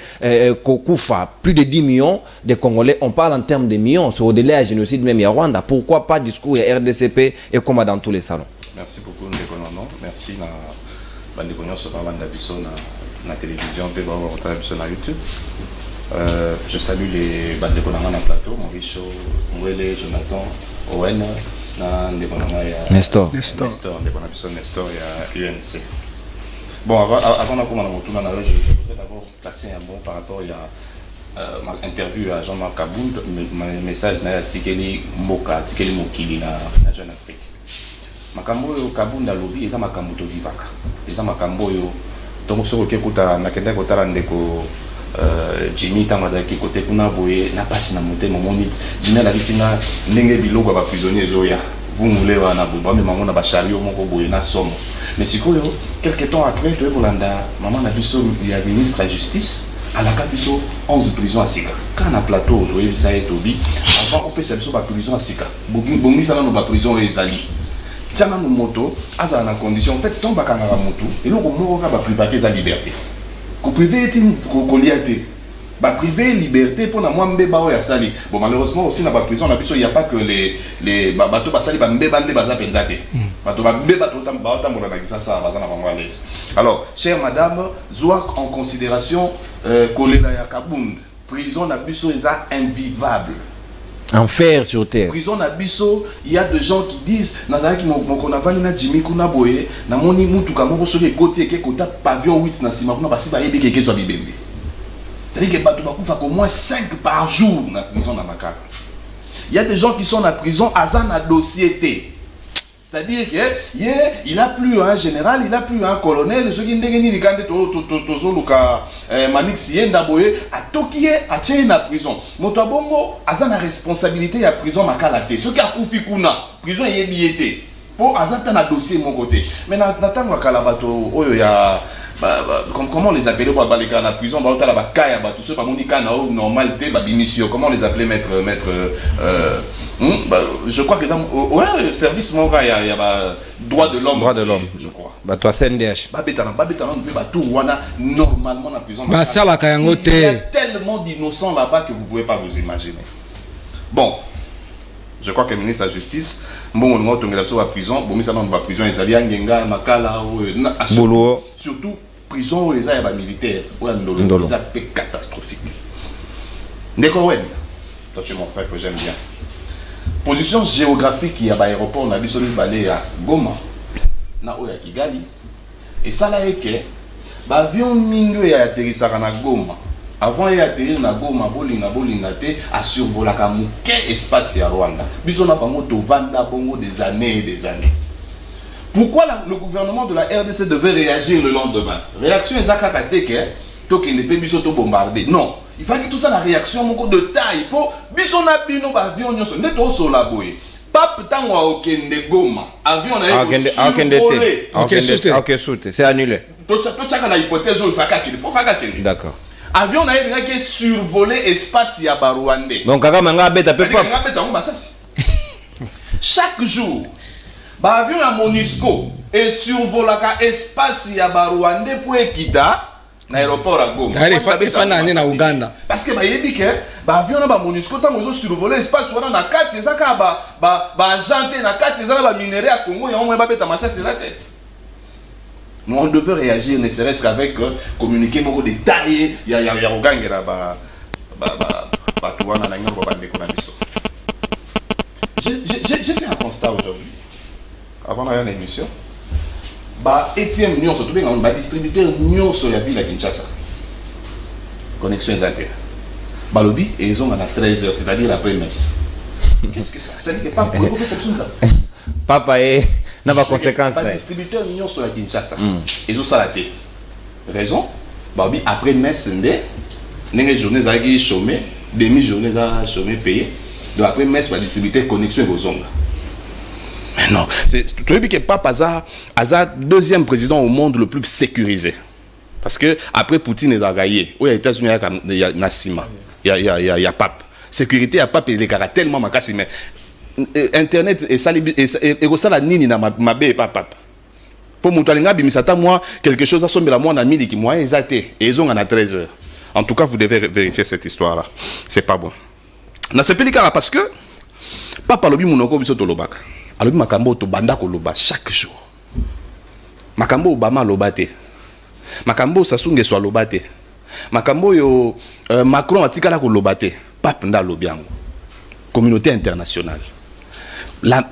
Kokufa, plus de 10 millions de Congolais, on parle en termes de millions, c'est au-delà du génocide même, il y a Rwanda. Pourquoi pas discours, il y a RDCP et comme dans tous les salons? Merci beaucoup, Ndekonono. Merci na Bandekonyo sur la télévision, sur YouTube. Je salue les Bandekonanga dans le plateau, Mauricio, Mwele, Jonathan, Owen, Nestor, Nestor, il y a UNC. Bon, avant de commencer, je voudrais d'abord placer un mot par rapport à ma interview à Jean-Marc Kabound, mon message na Tikeli Moka, Tikeli Mokili na Jeune Afrique. Makambo yo Kabound alobi eza makambo to vivaka. Eza makambo yo donc soko kekuta nakenda kotala ndeko Jimmy Tamadaki côté kuna boye na pasi na motema moni Jimmy la bisinga ndenge biloko ba prisonniers zoya. Vous voulez na boba mais maman na ba chariot moko boye na somo. Mais sikoyo quelques temps après tu Bolanda maman na biso ya ministre de la justice à la capiso 11 prisons à Sika. Quand na plateau to yebisa etobi avant on peut se biso ba prison à Sika. Bongi ça no ba prison ezali. Tchana no moto aza na condition en fait tomba kangara moto et loko moko ka ba privater sa liberté. Ko privé ko liaté. Ba privé liberté pour na moi mbeba o ya sali. Bon malheureusement aussi na ba prison na biso il y a pas que les bateaux ba sali ba mbeba nde baza penzate. Bateau ba mbeba to tam ba tam na kisa ça baza na bango à l'aise. Alors, chère madame, zoa en considération kolela ya Kabound, prison na biso eza invivable. Enfer sur terre. Prison na biso, il y a des gens qui disent nazaki moko na vani na Jimmy kuna boye na moni mutuka moko soki ekoti eke kota pavillon 8 na sima kuna basi ba yebi keke zo bibembe. C'est-à-dire que bato bakufa au moins 5 par jour na prison na Makala. Il y a des gens qui sont en prison à na dossier. C'est-à-dire que il a plus un général, il a plus un colonel, ceux qui ndengeni likande tozo luka Manix yenda boye a tokie a tché na prison. Moto bongo azana responsabilité ya prison Makala te. Ceux qui a kufi kuna prison yebiete. Pour azata na dossier mon côté. Mais na tango kala bato oyo ya comment les appeler pour aller à la prison bah la bakaya bah tout ça pas monika na normalité bah bimisio comment les appeler maître je crois que ouais service moral il y a droit de l'homme je crois bah toi CNDH bah betana bah tout wana normalement la prison bah ça la kayango te il y a tellement d'innocents là-bas que vous pouvez pas vous imaginer. Bon, je crois que le ministre de la Justice, bon, on a sur la prison, bon, mais ça dans la prison, ils allaient à Ngenga, Makala, surtout prison où les a militaires, où ils a fait catastrophique. Nekowen, toi tu es mon frère que j'aime bien. Position géographique, il y a l'aéroport, on a vu celui balé à Goma, na Oya Kigali, et ça là est que, l'avion mingo est atterri à Goma. Avant d'atterrir na Goma, bolinga te a survolé la quel espace à Rwanda. Bisona bango to vanda bongo des années et des années. Pourquoi le gouvernement de la RDC devait réagir le lendemain? Réaction ezaka teke to ki ne peut biso to bombarder. Non, il fallait que tout ça la réaction moko de taille pour bisona bino ba avion nyonso neto so la boye. Pape tango okende Goma, avion na survolé. OK, c'est annulé. To chaka na hypothèse il faka kili, pour faka kili. D'accord. Avion na yé qui survolé espace ya Rwandais. Donc kaka manga beta pe pas. Chaque jour, ba avion ya MONUSCO et survolaka espace ya Rwandais pour ekita na aéroport à Goma. Il faut aller na Uganda. Parce que ba yebi que ba avion na ba MONUSCO tango zo survoler espace wana na kati ezaka ba agente na kati ezala ba minerai ya Congo ya on ba beta masasi la tête. Nous on devait réagir ne serait-ce qu'avec communiquer nos détails ya ogangera ba tuwana na nyongo bande ko na biso. J'ai fait un constat aujourd'hui avant d'aller à l'émission. Ba ATM nyonso to benga ba distributeur nyonso ya ville à Kinshasa. Connexion exacte. Ba lobby et ils ont à 13h, c'est-à-dire après messe. Qu'est-ce que ça? Ça dit que pas pour que ça ça. Papa est n'a pas conséquence. Les distributeurs n'ont sur la Kinshasa. Ils ont ça la tête. Raison. Babi après messe les journées à chômer, demi-journée à chômer payé. Donc après messe va distributeur connexion aux ondes. Mais non, c'est tu vois que Papa Aza deuxième président au monde le plus sécurisé. Parce que après Poutine est gagné. Aux États-Unis il y a Nassima. Il y a Pape. Sécurité à Pape il est tellement macassé mais Internet et ça et ça la nini na mabe pas papa Pour Moutalinga, bimisata moi, quelque chose à sommer la moi, on a mis qui moi, ils et ils ont à 13h. En tout cas, vous devez vérifier cette histoire-là. C'est pas bon. Dans ce pays-là, parce que, papa lobi monoko biso to lobaka. Alobi makambo to banda ko loba chaque jour. Makambo Obama lobate. Makambo Sassou Nguesso lobate. Makambo yo Macron atikala ko lobate. Pape nda lobiango. Communauté internationale. La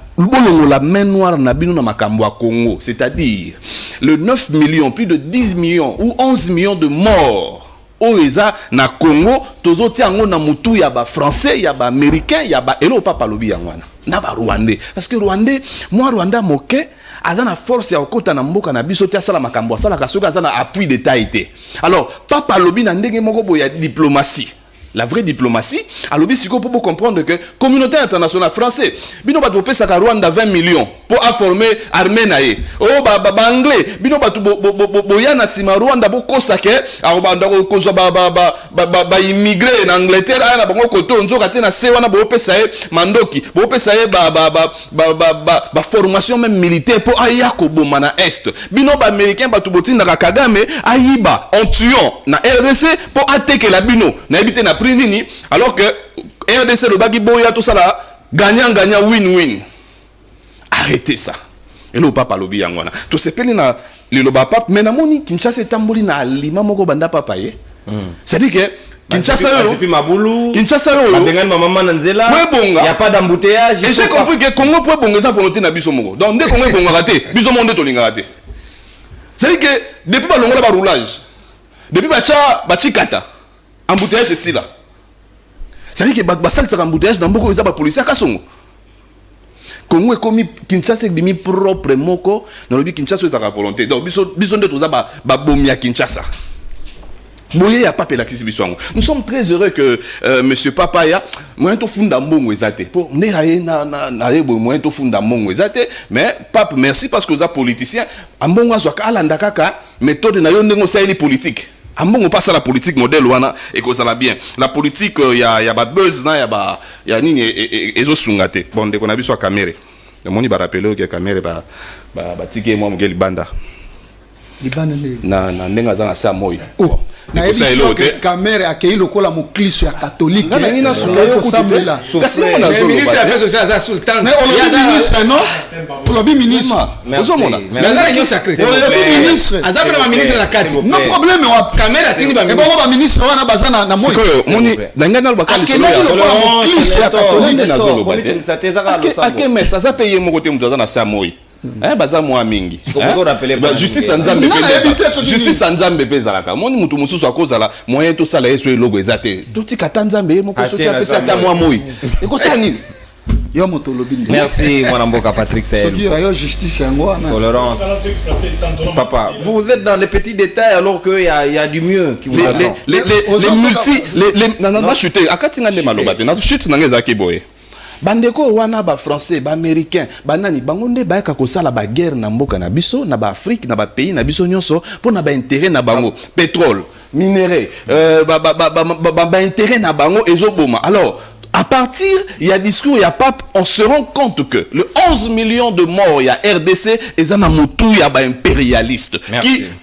main noire na bino na makambo à Congo, c'est-à-dire le 9 millions, plus de 10 millions ou 11 millions de morts oeza na Congo, tozo tiango na mutu ya ba français, ya ba américain, ya ba elo papa lobi yangwana. Na ba rwandais parce que rwandais, moi Rwanda moke azana force ya okota na mboka na biso tia sala makambo sala kasoka azana appui d'état été. Alors papa lobi na ndenge moko boya diplomatie. La vraie diplomatie, alors si vous pouvez comprendre que communauté internationale française, bino ba topé sa Rwanda 20 millions pour former armée naé. Oh ba anglais, bino ba boya na sima Rwanda bo kosake, ba kozo ba immigré en Angleterre na bango koto nzoka te na se wana bo pesa mandoki, bo pesa ba formation même militaire pour aya ko boma na est. Bino ba américain ba tuboti na Kagame ayiba en tuant na RDC pour attaquer la bino na ebité na nini alors que RDC le bagi boya tout ça là gagnant win-win. Arrêtez ça. Et le papa lobi yangwana. To sepeli na le loba papa mais na moni Kinshasa tamboli na lima moko banda papa ye. C'est-à-dire que Kinshasa yo bandengani maman nanzela il y a pas d'embouteillage. Et j'ai compris que Congo peut bonga sa volonté na biso moko. Donc dès Congo bonga raté, biso monde to linga raté. C'est-à-dire que depuis ba longola ba roulage. Depuis ba chikata. Embouteillage ici là. C'est-à-dire que basal ça embouteillage dans beaucoup de policiers à Kasongo. Congo est comme Kinshasa est mis propre moko dans le but Kinshasa est à volonté. Donc bison de tout ça ba bomia Kinshasa. Boye ya papa la kisi biswango. Nous sommes très heureux que monsieur Papaya moyen to funda mbongo ezate. Pour ne na moyen to funda mbongo ezate, mais pape merci parce que vous êtes politicien. Ambongo azwaka alanda kaka méthode na yo ndengo saeli politique. On passe à la politique modèle wana et que ça va bien. La politique y a ba buzz na y a nini ezo sungate. Bon dès qu'on a vu sur caméra. Le monde va rappeler que caméra ba tike moi mugeli banda. Libana na ndenga za na sa moyi. Na ebiso que caméra akei lokola mo cliché ya catholique. Na ngina sunga yo kutamela. Kasi on a ministre des affaires sociales za sultan. Mais on le ministre non? On le ministre. Ozomona. Mais ça est sacré. On le ministre. Azapela ma ministre la kati. Non problème wa caméra tini ba. Et bon ba ministre wana bazana na moyi. Moni ngana lo bakali solo ya. Cliché ya catholique na zolo ba. Ake mesa za payer mo côté mutaza na sa moyi. Baza moi mingi. Justice Nzambe peza. Justice Nzambe peza la ka. Moni mutu mususu akozala moyen to sala yeso logo ezate. Tuti kata Nzambe moko soki apesa ta moi moi. Eko sa nini? Yo moto lobinde. Merci mon amboka Patrick Sahel. Soki yo justice yango na. Tolérance. Papa, vous êtes dans les petits détails alors que il y a du mieux qui vous attend. Les na chuter akati ngande maloba te. Na chute na ngeza kiboye. Bandeko wana ba français ba américain ba nani bango nde ba ka kosala ba guerre na mboka na biso na ba Afrique na ba pays na biso nyonso pour na ba intérêt na bango pétrole minerai ba intérêt na bango ezoboma. Alors à partir il y a discours il y a pape on se rend compte que le 11 millions de morts il y a RDC et ça na mutu ya ba impérialistes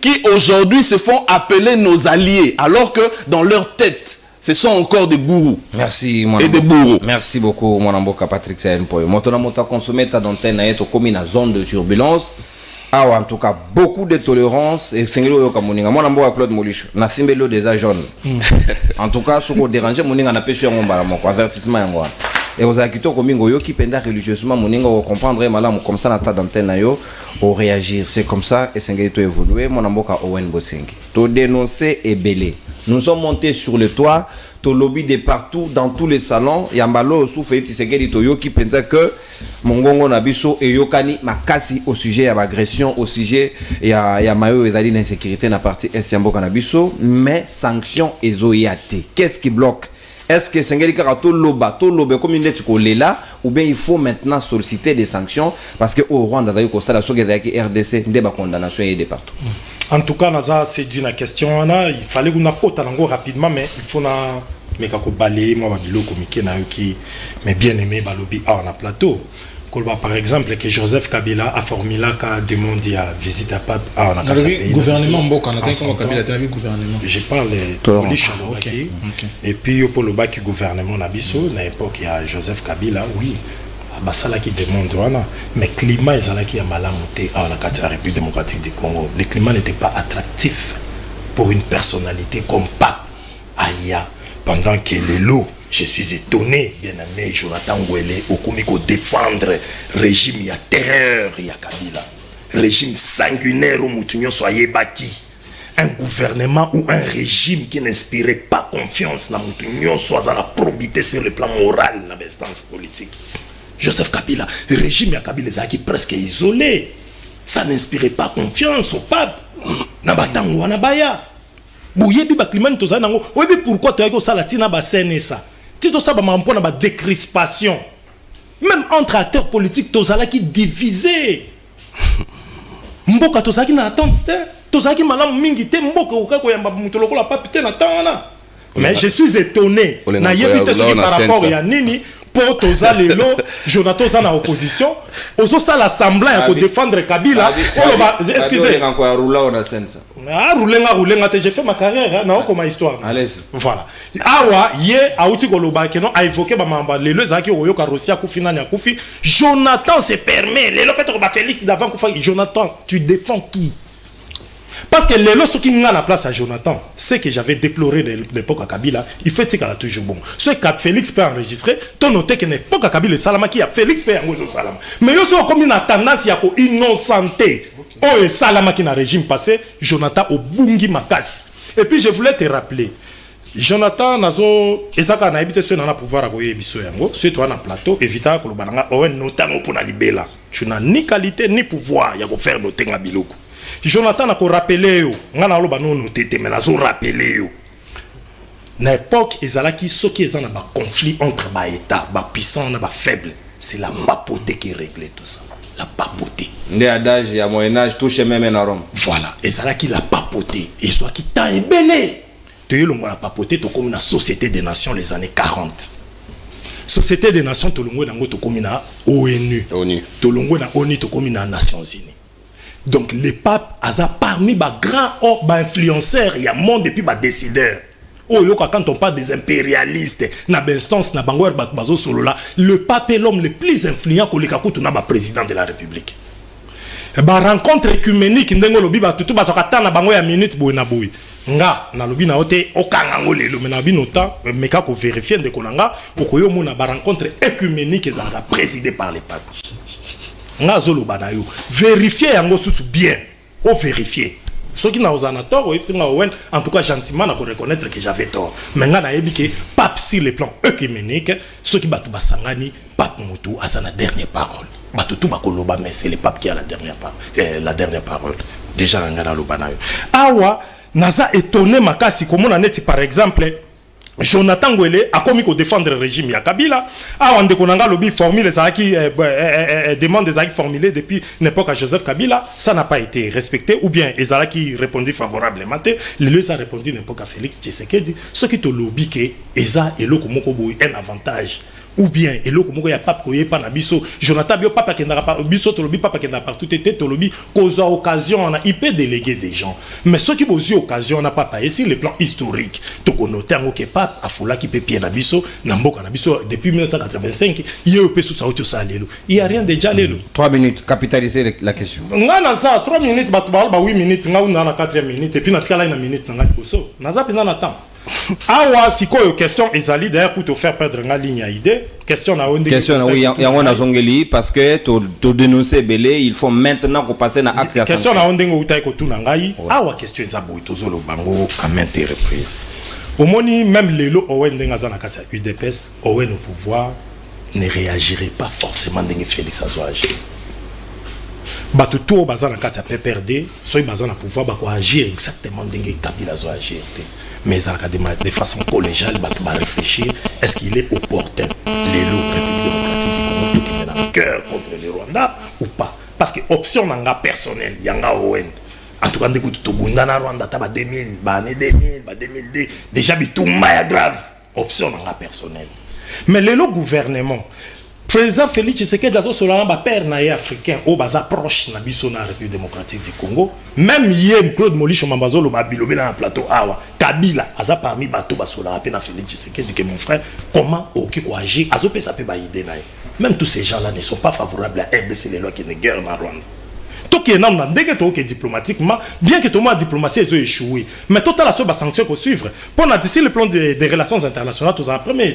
qui aujourd'hui se font appeler nos alliés alors que dans leur tête ce sont encore des gourous. Merci, mon et des bourreaux. Merci beaucoup, mon amboka Patrick Sahel. Moto na moto consommé ta d'antenne na yeto comme une zone de turbulence. Ah, en tout cas, beaucoup de tolérance et singelo yo kamoninga. Mon amboka Claude Molisho. Na simbelo déjà jaune. En tout cas, ce qu'on dérange moninga na pêche ngomba la moko avertissement ngwa. Et vous avez quitté Komingo yo qui penda religieusement moninga au comprendre malam comme ça na ta d'antenne na yo au réagir. C'est comme ça et singelo to évoluer. Mon amboka Owen Bosengi. To dénoncer et belé. Nous sommes montés sur le toit, to lobby de partout, dans tous les salons. Yambalo souffle Tshisekedi Toyo qui pensait que Mongongo Nabiso et Yokani makasi au sujet de l'agression, au sujet ya mayo et d'aller l'insécurité na partie Essiambo Kanabiso, mais sanctions et zoyate. Qu'est-ce qui bloque? Est-ce que Sengeli Karato Loba, comme une lettre là, ou bien il faut maintenant solliciter des sanctions parce que au Rwanda, d'ailleurs, Costa la Sogue RDC, débat condamnation et de partout. En tout cas, Naza, c'est d'une question. Il fallait qu'on a côté rapidement, mais il faut mais qu'on balaye, moi, biloko, mais bien aimé, balobi, on a plateau. Par exemple, que Joseph Kabila a formulé qu'à demander à visite à Pape. Gouvernement Mboka, gouvernement. Je parle de et puis pour le bac gouvernement Nabiso, à l'époque il y a Joseph Kabila, oui. Basala qui demande voilà, mais le climat est là qui a mal monté à la République démocratique du Congo. Le climat n'était pas attractif pour une personnalité comme Pape Aya. Pendant que les lots, je suis étonné, bien aimé Jonathan Ngwele, au comico défendre régime, il y a terreur, il y a Kabila. Régime sanguinaire où Moutounion soyez bâti. Un gouvernement ou un régime qui n'inspirait pas confiance dans Moutounion, soit dans la probité sur le plan moral, dans l'instance politique. Joseph Kabila, le régime à Kabila qui est presque isolé. Ça n'inspirait pas confiance au pape. Nabatango Anabaya. Bouyebi Bakliman Tozanango. Oui, mais pourquoi tu as dit ça la tina basene ça? Tito ça ba mampo na ba décrispation. Même entre acteurs politiques Tozala qui divisé. Mboka Tozaki na attente. Tozaki malam mingi te mboka ukako yamba mutoloko la pape te na tana. Mais je suis étonné. Na yebite ce qui par rapport à Nini. Pour toza lelo Jonathan za na opposition ozo ça l'assemblée pour défendre Kabila excusez rouler j'ai fait ma carrière na comme histoire voilà awa ye auti koloba que non a évoqué ba mamba lelo zaki oyo ka Russia ku finale ya kufi Jonathan se permet lelo peut-être ba Félix d'avant kufa Jonathan tu défends qui? Parce que les lots qui n'ont la place à Jonathan, c'est que j'avais déploré de l'époque à Kabila, il fait qu'elle a toujours bon. Ce que Félix peut enregistrer, tu noté que l'époque à Kabila Salama qui a Félix peut enregistrer Salama. Mais il y a comme une tendance à innocenté. Oh, et Salama qui n'a régime passé, Jonathan au Bungi Makasi. Et puis je voulais te rappeler, Jonathan Nazo, Ezaka n'a habité sur le pouvoir à Goye Bissoyango, sur toi, un plateau, évita que le balanga, oh, notamment pour la libéla. Tu n'as ni qualité ni pouvoir, il y a faire noter la biloko. Jonathan a rappelé yo ngana lo bano noté mais nazo rappelé yo na époque ezalaki soki ezana ba conflit entre ba état ba puissant na ba faible c'est la papauté qui réglait tout ça la papauté ndé adage ya moyen âge touche même na Rome voilà ezalaki la papauté et soit qui t'a ébélé te yelo la papauté to comme na société des nations les années 40 société des nations to longo nango to comme na ONU to longo na ONU to comme na Nations Unies. Donc les papes aza parmi les grands influenceurs il y a monde et puis les décideurs. Oh yo quand on parle des impérialistes na instance na bangoer bazo solo là le pape est l'homme le plus influent que le kakutu na président de la République. Ba rencontre écuménique ndengo lobi ba tutu ba sokata na bango ya minute boy na boy. Nga na lobi na ote okanga ngolelo mais na bino temps mais ka ko vérifier ndeko nanga okoyo mona ba rencontre écuménique ezala présidée par les papes. Vérifier yango sous bien ou vérifier ceux qui n'ont pas tort en tout cas gentiment na reconnaître que j'avais tort mais nga na yebi que pape sur le plan œcuménique ceux qui batu basangani pape mutu a sa dernière parole batu tout bakoloba mais c'est le pape qui a la dernière parole déjà nga na loba na yo awa naza étonné makasi comme on a net par exemple Jonathan Ngwele a commis qu'on défendre le régime ya Kabila. Ah, on déconanga lobby formule qui demande des actes formulés depuis l'époque à Joseph Kabila, ça n'a pas été respecté ou bien Ezala qui répondit favorablement. Le lieu a répondu l'époque à Félix Tshisekedi. Ce qui te lobby que Eza et l'oko moko boy un avantage. Ou bien et l'autre moko ya pape koye pa na biso Jonathan bio papa qui n'a pas biso to lobby papa qui n'a pas tout été to lobby cause occasion on a IP délégué des gens mais ceux qui bosi occasion on n'a pas pas ici le plan historique to konoter ngo ke pape afula qui peut pied na biso na mboka na biso depuis 1985 il peut sous ça auto salelo il y a rien déjà lelo 3 minutes capitaliser la question ngana ça 3 minutes ba 8 minutes nga na 4e minute et puis na tikala na minute na ngati boso naza pina na temps. Awa sikoyo question ezali d'ailleurs pour te faire perdre la ligne à idée question na onde question oui yango na zongeli parce que to dénoncer belé il faut maintenant qu'on passe na axe question na onde ngo utai ko tuna ngai awa question ezabo tozolo bango à maintes reprises omoni même lelo owen ndenga za na kata UDPS owen au pouvoir ne réagirait pas forcément ndenge Félix Azouage batu to baza na kata PPRD soy baza na pouvoir ba ko agir exactement ndenge Kabila zo agir mais de façon collégiale va réfléchir est-ce qu'il est opportun les lots République démocratique du Congo qui est dans le cœur contre le Rwanda ou pas parce que option nanga personnel yanga owen en tout cas ndeko to bunda na Rwanda ta ba 2000 ba année 2000 ba 2002 déjà bitumba ya grave option nanga personnel mais le gouvernement président Félix Tshisekedi azo solana ba père na africain au baza proche na biso na République démocratique du Congo. Même hier Claude Molisho Mambazo lo babilobe na plateau awa Kabila aza parmi bato ba solana pe na Félix Tshisekedi que mon frère comment oki ko agir azo pe ça pe ba idée na. Même tous ces gens là ne sont pas favorables à RDC les lois qui ne guerre na Rwanda. Tout qui est non dès que diplomatiquement bien que tout le monde diplomatie a échoué mais tout à la seule sanction qu'on suivre pour d'ici le plan des relations internationales tout ça première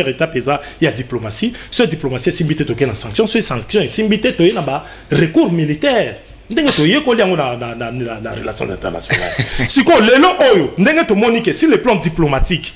étape il y a diplomatie ce diplomatie simbité toqué na sanction ce sanction simbité toqué na ba recours militaire ndenge to yeko liango na relations internationales si ko lelo oyo ndenge to monique si le plan diplomatique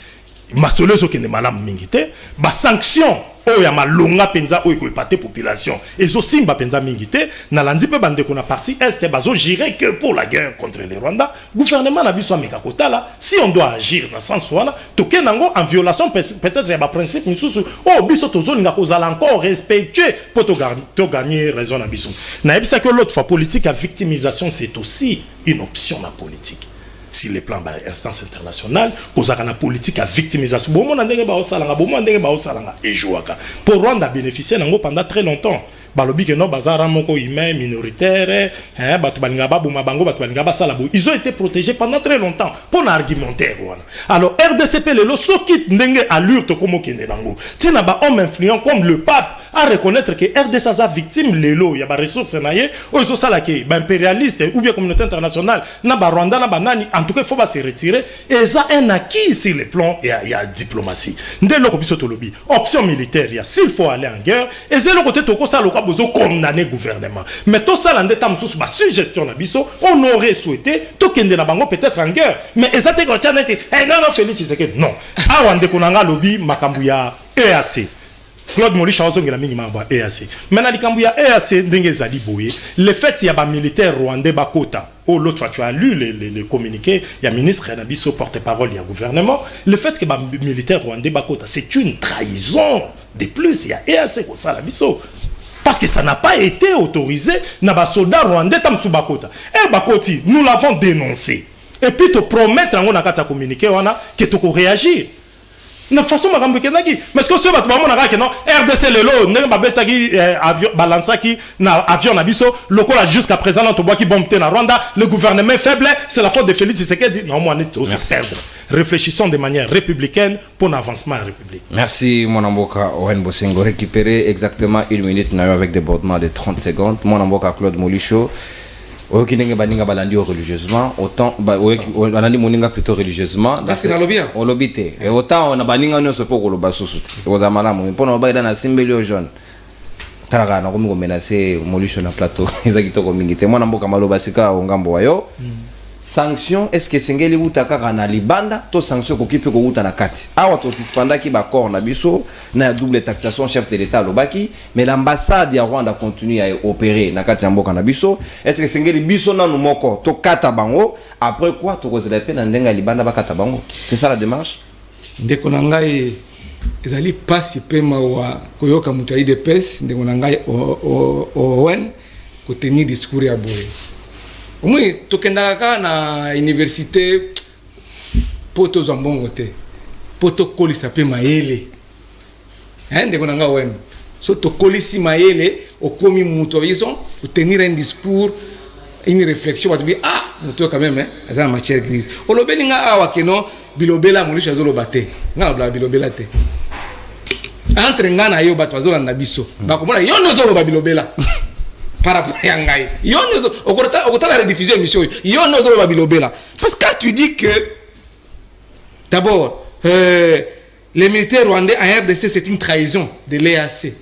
masolezo qui ne malam mingité ba sanction oyo ya malonga penza oyo ko epate population ezo simba penza mingité na landi pe bande ko na partie est bazo gérer que pour la guerre contre les Rwanda gouvernement na biso ameka kotala si on doit agir dans sens wana toke nango en violation peut-être ya ba principe misusu oh biso tozo linga kozala encore respectueux pour to gagner raison na biso na ebisa que l'autre fois politique à victimisation c'est aussi une option na politique. Si les plans instance internationale, aux la politique à victimisation. Bon, on a ndenge ba osalanga, bon, on a ndenge ba osalanga et jouaka. Pour Rwanda bénéficier nango pendant très longtemps. Balobi que non bazara moko humain minoritaire, hein, batu balinga ba buma bango batu balinga ba salabo. Ils ont été protégés pendant très longtemps pour argumentaire voilà. Alors RDCP le sokit ndenge allure to komo kende nango. Tina ba homme influent comme le pape à reconnaître que RDC a victime lelo, il y a des ressources naie, ozo sala ke ba impérialiste ou bien communauté internationale na ba Rwanda na ba nani en tout cas il faut pas se retirer et ça un acquis sur le plan il y a diplomatie. Ndelo ko biso to lobi option militaire il y a s'il faut aller en guerre et c'est le côté to ko sala besoin condamner gouvernement mais tout ça l'endé tam sous ma suggestion na biso on aurait souhaité tout kende na bango peut-être en guerre mais ezate ko tchanete eh non Félix Tshisekedi non awande konanga lobby makambu ya EAC Claude Molisho azongela mingi mamba EAC maintenant likambu ya EAC ndenge zali boye le fait il y a ba militaire rwandais bakota oh l'autre fois tu as lu les communiqués il y a ministre Nabiso porte-parole il y a gouvernement le fait que ba militaire rwandais bakota c'est une trahison de plus il y a EAC ko sala biso parce que ça n'a pas été autorisé na ba soldat rwandais tam subakota et bakoti nous l'avons dénoncé et puis te promettre en on a kata communiquer wana que tu ko réagir na façon makambo kenaki mais ce que ce bato bamona ka non RDC lelo ndenge babetaki avion balansaki na avion na biso lokola jusqu'à présent na to boki bombe na Rwanda le gouvernement est faible c'est la faute de Félix Tshisekedi non moi on est aussi perdre réfléchissons de manière républicaine pour l'avancement en République. Merci mon amboka Owen Bosengo récupérer exactement 1 minute na avec débordement de 30 secondes mon amboka Claude Molisho oyoki ndenge baninga balandi religieusement autant balandi moninga plutôt religieusement parce que na lobia on lobité et autant on a baninga nyonso po koloba susu oza malamu mpona ba na simbeli o jaune talaka na komi ko menacer Molisho na plateau ezaki to ko mingi te mwana mboka maloba sika ongambo wayo sanction est-ce que sengeli utaka na libanda to sanction ko kipe ko uta na kati awa to suspenda ki ba corps na biso na double taxation chef de l'état lobaki mais l'ambassade ya Rwanda continue à opérer na kati ya mboka na biso est-ce que sengeli biso na no moko to kata bango après quoi to kozela pe na ndenga libanda ba kata bango c'est ça la démarche ndeko na ngai ezali pasi pe mawa koyoka mutu aide pes ndeko na ngai Owen ko tenir discours ya boye moi tokendaka na université poto zambongo te poto kolisa pe mayele ndeko nanga Owen so to kolisi mayele okomi mutu aviso tenir un discours une réflexion va te dire ah mutu quand même ça la matière grise olobeli nga awa keno bilobela Molisho azoloba te nga bla bilobela te entre nga na yo bato azolanda biso bakomona yo nozoloba bilobela par rapport à Yangaï. La rediffusion émission. Parce que quand tu dis que d'abord les militaires rwandais en RDC c'est une trahison de l'EAC.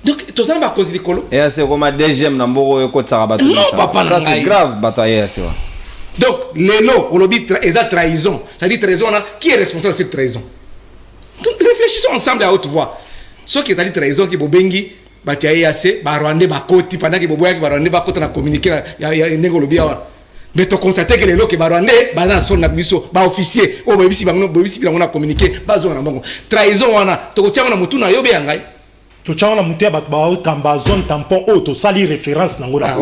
Donc tout ça va causer des colos. EAC comme deuxième numéro ko tsarabato. Non papa ça c'est grave bataille EAC. Donc les lots on dit trahison. Ça dit trahison qui est responsable de cette trahison. Donc réfléchissons ensemble à haute voix. Ce qui est dit trahison qui bobengi batia EAC ba Rwandais ba koti pendant que boboya ki ba Rwandais ba koti na communiquer ya ndeko lobia wa mais to constater que les lots que ba Rwandais ba na son na biso ba officier o ba bisi bango na communiquer ba zo na bango trahison wana to kotia na mutu na yobe yangai to tchana mutu ya ba kamba zone tampon o to sali référence nango la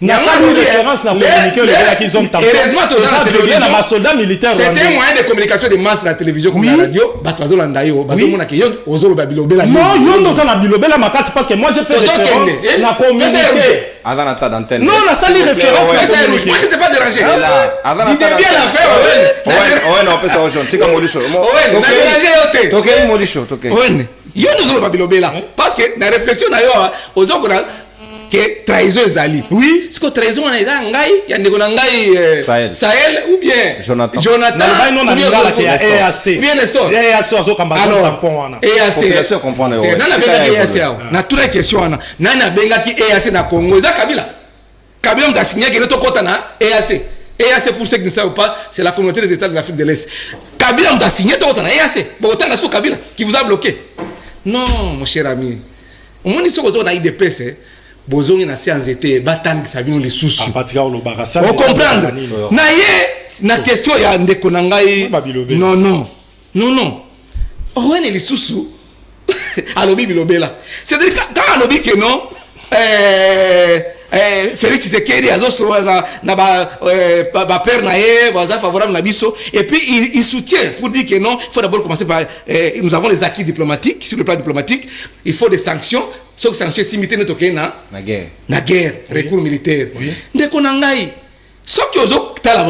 n'a pas de référence dans communiqué le qu'ils ont tapé. Heureusement, tu as la télévision. Un soldat militaire. C'était un moyen de communication de masse la télévision comme la radio. Batozo Landayo, Bazo Monakeyon, Ozolo Babilobela. Non, yon dans la Bilobela Makasi parce que moi j'ai fait référence na communiqué. Avant la table d'antenne. Non, on a sali référence. Moi, je n'étais pas dérangé. Avant Tu devais bien la faire, ouais, non, on peut ça aujourd'hui. Tu comme Molisho. Ouais, on a dérangé. Ok, Molisho, ok. Ouais, yo nous allons Babilobela. Parce que la réflexion d'ailleurs, aux autres, que trahison ezali. Oui. Est-ce que trahison on est là ngai ya ndeko ngai Sahel ou bien Jonathan. Na non na ngala ke EAC. Bien Nestor. EAC azo kamba tampon wana. EAC. Population comprendre. C'est dans la EAC. Na toute la question wana. Nana benga ki EAC na Congo. Eza Kabila. Kabila m'a signé que notre kota na EAC. EAC pour ceux qui ne savent pas, c'est la communauté des États de l'Afrique de l'Est. Kabila m'a signé ton kota na EAC. Bon autant na sous Kabila qui vous a bloqué. Non, mon cher ami. Au moins ils sont autour d'IDPS. Bozongi na séance été batang savino les sous-sous. On comprendre. Na ye na question ya ndeko na ngai. Non. Oh ouais les sous-sous. Alobi bilobela. C'est-à-dire quand alobi que non Félix Tshisekedi azo na ba père na ye baza favorable na biso et puis il soutient pour dire que non, il faut d'abord commencer par nous avons les acquis diplomatiques sur le plan diplomatique, il faut des sanctions. Sauf sanctions simité notre na guerre, recours militaire. Ndeko na ngai. Sauf que ozo tala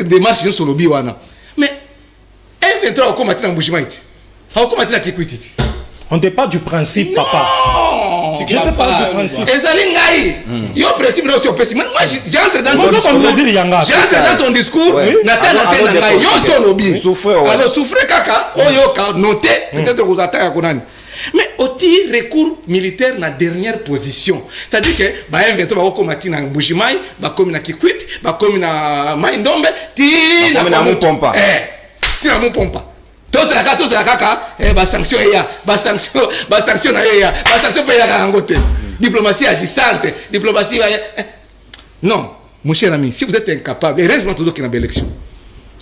démarche yo solobi wana. Mais M23 au combattre na Mbujimaiti. Au combattre na Kikwiti. On ne part du principe, papa. Je ne pas du principe. Ezali ngai. Yo principe là aussi au pessimiste. Moi j'entre dans ton discours. Nathan ngai. Yo solobi. Alors souffrez kaka. Oyo ka noter peut-être vous attaquez konani. Mais aussi recours militaire na dernière position. C'est-à-dire que ba M23 ba komati na Mbujimai, ba komi na Kikwit, ba komi na Maindombe, ti na Mupompa. Ti na Mupompa. Tous la kaka ba sanction ya, ba sanction na ya, ba sanction pe ya kangote. Diplomatie agissante, diplomatie non, mon cher ami, si vous êtes incapable, heureusement tout qui na élection.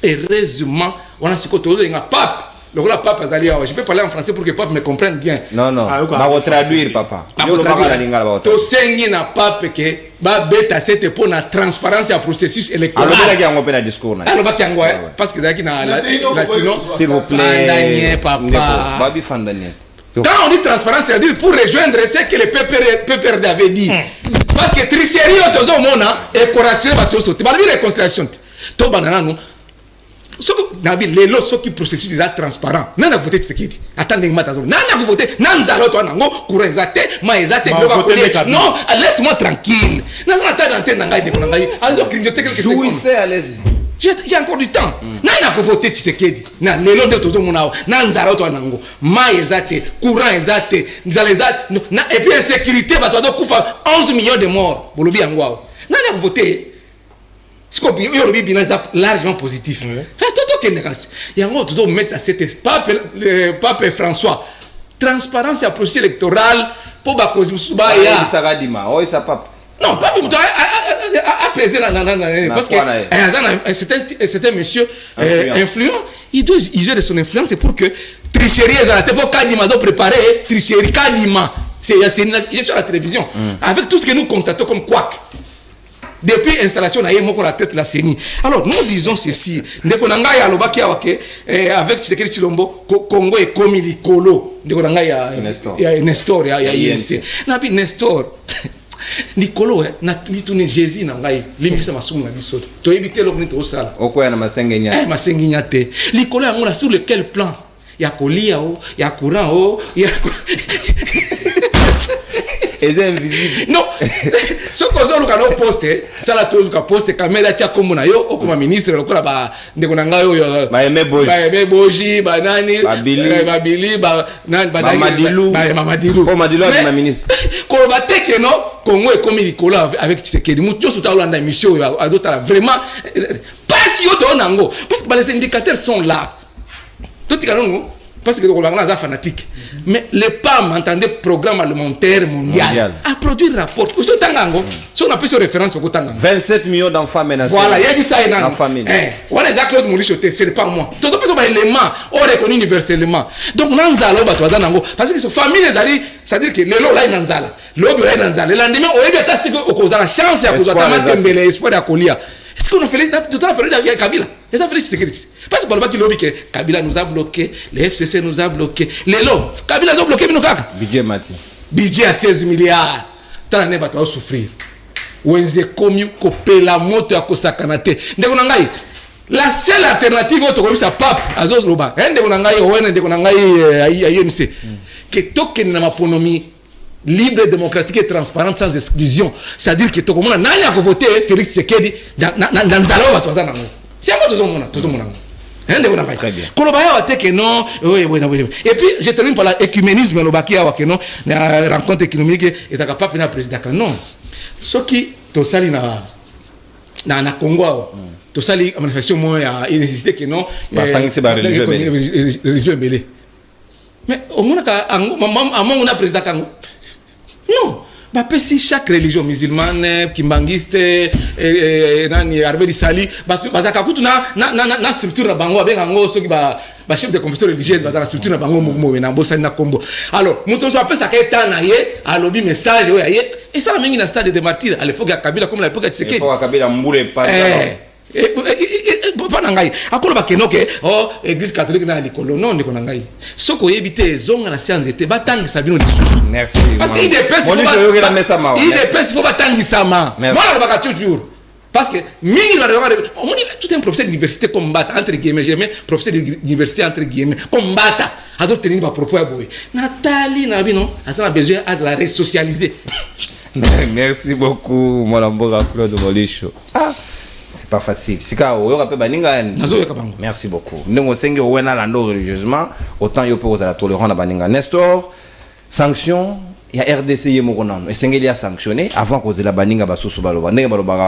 Heureusement, on a ce côté là, il y a pape. Le roi papa Zalia, je peux parler en français pour que papa me comprenne bien. Non, va traduire papa. To sengi na pape que ba beta c'était pour la transparence du processus électoral. Alors là on peut un discours. Alors ba kiangwa parce que zaki na latino. S'il vous plaît. Daniel papa. Babi fan Daniel. Quand on dit transparence, c'est-à-dire pour rejoindre ce que le PPRD avait dit. Parce que tricherie au tozo mona et corruption ba to sauter. Ba bi réconciliation. To banana nous. Ce qui processus est transparent. Nana voté Tshisekedi. Attendez, Nana voté. Nanzalo toi nango courant exact, ma exact. Non, laisse-moi tranquille. Nanzalo ta d'antenne nangai de nangai. Alors clignoter quelques secondes. Jouissez à l'aise. J'ai encore du temps. Nana voté Tshisekedi. Na lelo de tozo monao. Nanzalo toi nango. Ma exact, courant exact. Nzalo exact. Et puis insécurité ba toi do kufa 11 millions de morts. Bolobi angwao. Nana voté. Ce qu'on est largement positif. Il y a un autre qui met à cette pape François. Transparence et processus électoral pour la cause de non, pas pour apaiser parce que c'est un monsieur influent. Il doit user de son influence pour que tricherie pour Kadima préparer tricherie Kadima. C'est sur la télévision. Avec tout ce que nous constatons comme quoi. Depuis l'installation de la tête la CENI. Alors nous disons ceci. Avec Tshisekedi Tshilombo, Congo est comme Nicolo. Il y a Nestor, il y a INC. Nabi Nestor. Nicolo, na mitune Jésus na ngai. Limisa masumu na biso. To éviter le bonito sala. Okoya na masengenya. Masengenya te. Nicolo yango sur lequel plan? Ya kolia o, ya courant o, ya et invisible. Non. Ce que vous avez posté, ça la chose que posté caméra tia comme na yo, comme ministre lokola ba ndeko na ngayo yo. Ba Eme Boji, ba nani, ba Bili, ba nan ba Madilu. Ba Madilu. Oh Madilu est ma ministre. Ko ba teke no, Congo est comme Nicolas avec Tshisekedi. Muto sota Olanda mission à d'autres vraiment pas si auto nango parce que les indicateurs sont là. Tout est là. parce que le Rwanda est fanatique. Mais le PAM, entendez, Programme alimentaire mondial, a produit un rapport. Où est Tangango? Si on a pris sur référence au Tangango. 27 millions d'enfants menacés. Voilà, il y a dit ça en famille. On a Claude Moulichoté, ce n'est pas moi. Tout le monde élément, on reconnaît universellement. Donc, nous allons parce que cette famille, c'est-à-dire que le lot là est dans Zala. L'autre là est dans Zala. Le lendemain, on est à la chance à cause de l'espoir de Kolia. Est-ce qu'on a fait toute la période avec Kabila? Est-ce qu'on a fait parce que le lobby que Kabila nous a bloqué, le FCC nous a bloqué, les lots, Kabila nous a bloqué, budget Mati. Budget à 16 milliards. Tant d'années, on va souffrir. Wenze komi kopé la moto à Kosakanate. La seule alternative au sa pape, Azos Loba, que token na maponomi libre, démocratique et transparente sans exclusion. C'est-à-dire que tout le monde n'a pas voté Félix Tshisekedi dans Zalawa. C'est un peu tout le monde. Très bien. Et puis, je termine par l'écuménisme, la rencontre économique et la capacité de président. Non. Ce qui, tout ça, na Congo, tout ça, la manifestation, il y a nécessité que non. Religieux belé. Mais au moins, on a président Kango. Non. Si chaque religion musulmane, kimbangiste, Arbeli Sali, na structure na bango avec ango ceux qui ba chef de confession religieuse ba structure na bango mouvement na bossa na Kombo. Alors, muto so appelle ça keta na ye, a lobby message ouais ye. Et ça la mingi na stade de martyrs à l'époque à Kabila comme à l'époque à Tshisekedi. L'époque à Kabila mboule pas. Pas nangai akolo ba kenoke oh église catholique na likolo non ndeko nangai soko yebite zonga na science était batang sabino lisusu. Merci parce que il dépêche faut batangi sama moi la baka toujours parce que mingi ba on dit tout un professeur d'université combattre entre guillemets j'aime professeur d'université entre guillemets combattre à d'autres tenir ba propos boy Nathalie na bino a besoin à la resocialiser. Merci beaucoup mon mboka Claude Moulicho. C'est pas facile. Merci beaucoup. Nous sommes religieusement, autant il peut la tolérance à Baninga. Nestor, sanction, il y a RDC qui est sanctionné avant que la Baninga basoso baloba.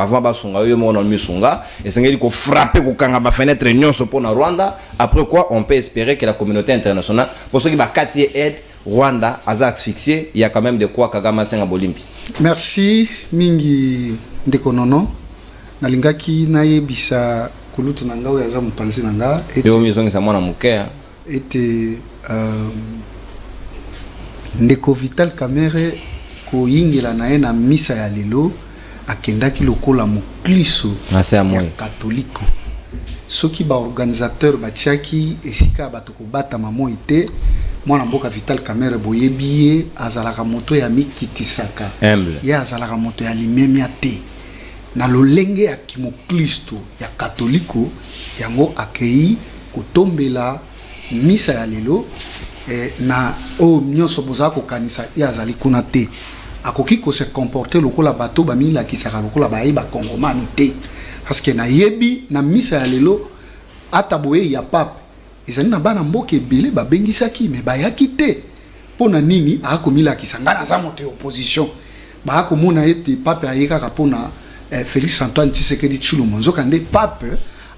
Avant basunga yo monon musunga et sengeli ko frapper ko kanga ba fenêtre union so pour na Rwanda. Après quoi, on peut espérer que la communauté internationale pour ceux qui ba katier aide Rwanda à asphyxié, il y a quand même de quoi Kagame senga bolimpi. Merci mingi ndekonono. Nalingaki nayebisa kulutu na ngao ya za mupanzi na nga yo mizongisa mwana mukea ete ndeko Vital Kamerhe ko yingela na ye na misa ya lelo akendaki lokola mukliso ya katoliko soki ba organisateur batiaki esika bato ko bata mamo ite mwana mboka Vital Kamerhe boyebiye azalaka moto ya mikitisaka ya azalaka moto ya limemia te na lolenge ya kimoklisto ya katoliko yango akei kotombela misa ya lelo na o nyonso boza ko kanisa ya azali kuna te akoki ko se comporter lokola bato bamila kisaka lokola bayiba kongomani te parce que na yebi na misa ya lelo ataboye ya pape ezali na bana mboka ebele babengisaki me bayaki te pona nini akomila kisanga na za moto opposition ba akomona ete pape ayekaka pona Félix Antoine Tshisekedi Tshilombo nzoka nde pape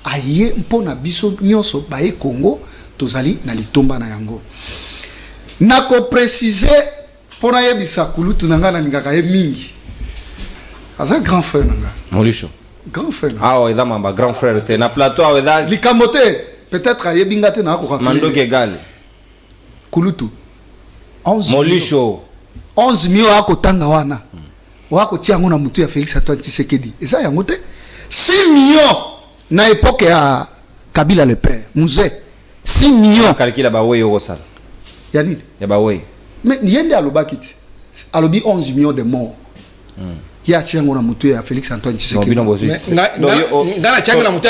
aye mpona biso nyonso baye Congo tozali na litomba na yango nako préciser pona yebisa kulutu nanga na ngaka ye mingi aza grand frère nanga Moulicho grand frère ouais da mamba grand frère te na plateau ouais da likamote peut-être aye bingate na ko rappeler mando kegal kulutu 11 Moulicho 11 millions akotanga wana wako tiango na mutu ya Félix Antoine Tshisekedi eza yango te 6 millions na époque ya Kabila le père muze 6 millions calcula ba we yo sala yani ya ba we mais niende alobaki ti alobi 11 millions de morts ya tiango na mutu ya Félix Antoine Tshisekedi na tiango na mutu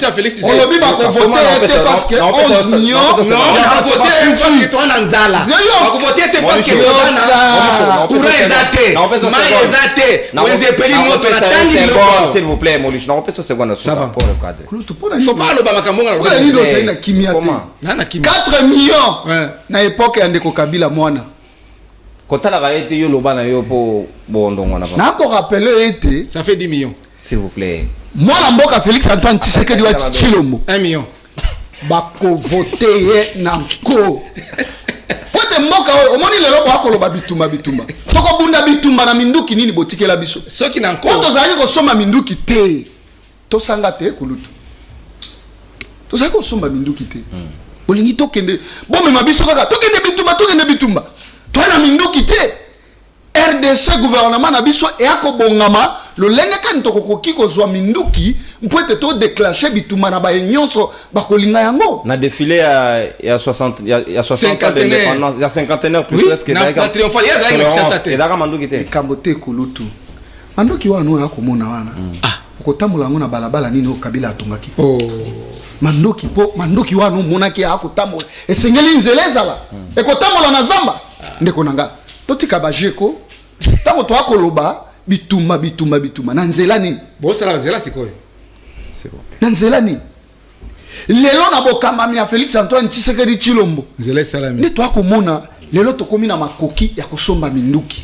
ya Félix on lobi ba ko voter parce que 11 millions non ba voter parce que toi na nzala ba ko voter parce que toi na pour ezate mais ezate wenze peli moto na tangi s'il vous plaît Moulicho non peut-ce seconde ça va pour le cadre faut pas loba makambo na nino zaina kimia te 4 millions na époque ya ndeko Kabila mwana kotala ga ete yo loba na yo po bondongo na ba na ko rappeler ete ça fait 10 millions s'il vous plaît mwana mboka Félix Antoine Tshisekedi wa Tshilombo 1 million bako vote ye na nko pote mboka oyo omoni lelo bwakoloba bitumba toko bunda bitumba na minduki nini botikela biso soki na nko poto zali kosomba minduki te tosanga te kulutu tozali kosomba minduki te bolingi tokende bomema biso kaka tokende bitumba toana minduki te RDC gouvernement na biso eyakobongama lolenge kani tokokoki kozwa minduki mpo ete todéclenche bitumba na baye nyonso bakolinga yango na défilé ya 60 ya 60 ans d'indépendance ya 50 plus presque na triomphal ya za chasta te edaka manduki te kambo te kulutu manduki wana akomona wana okotambola yango na balabala nini okabila atongaki manduki wana omonaki akotambola esengeli nzela ezala ekotambola na zamba ndeko nanga totika bajeko tango toakoloba bitumba na nzela nini bosala nzela sikoyo na nzela nini lelo na bokamami ya Félix Antoine Tshisekedi Tshilombo nzela salami nde toakomona lelo tokomi na makoki ya kosomba minduki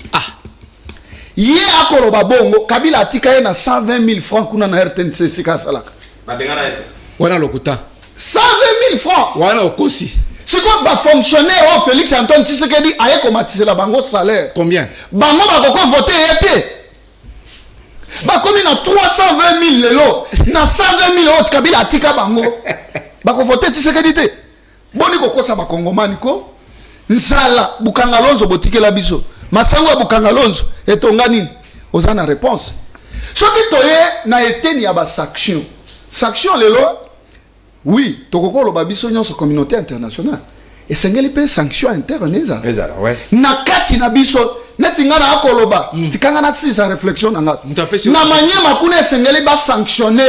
ye akoloba bongo Kabila atika ye na 120,000 francs kuna na RTNC sika salaka babengana ete wana lokuta 120,000 francs wana okosi siko ba fonctionnaire au Félix Antoine Tshisekedi aye komatisela bango salaire combien bango bakoko voter yete bakomi na 320,000 lelo na 120,000 autres Kabila atika bango bako voter Tshisekedi te boni kokosa bakongomani ko nzala bukangalonzo botikela biso masango ya bukangalonzo etonga nini oza na réponse soki toye na eteni ya basanction lelo oui tokokoloba biso nyonso communauté internationale esengeli mpe sanction interne ezala na kati na biso neti nga na akoloba tikanga na tisa réflexion na nga na manyema kuna esengeli basanctionne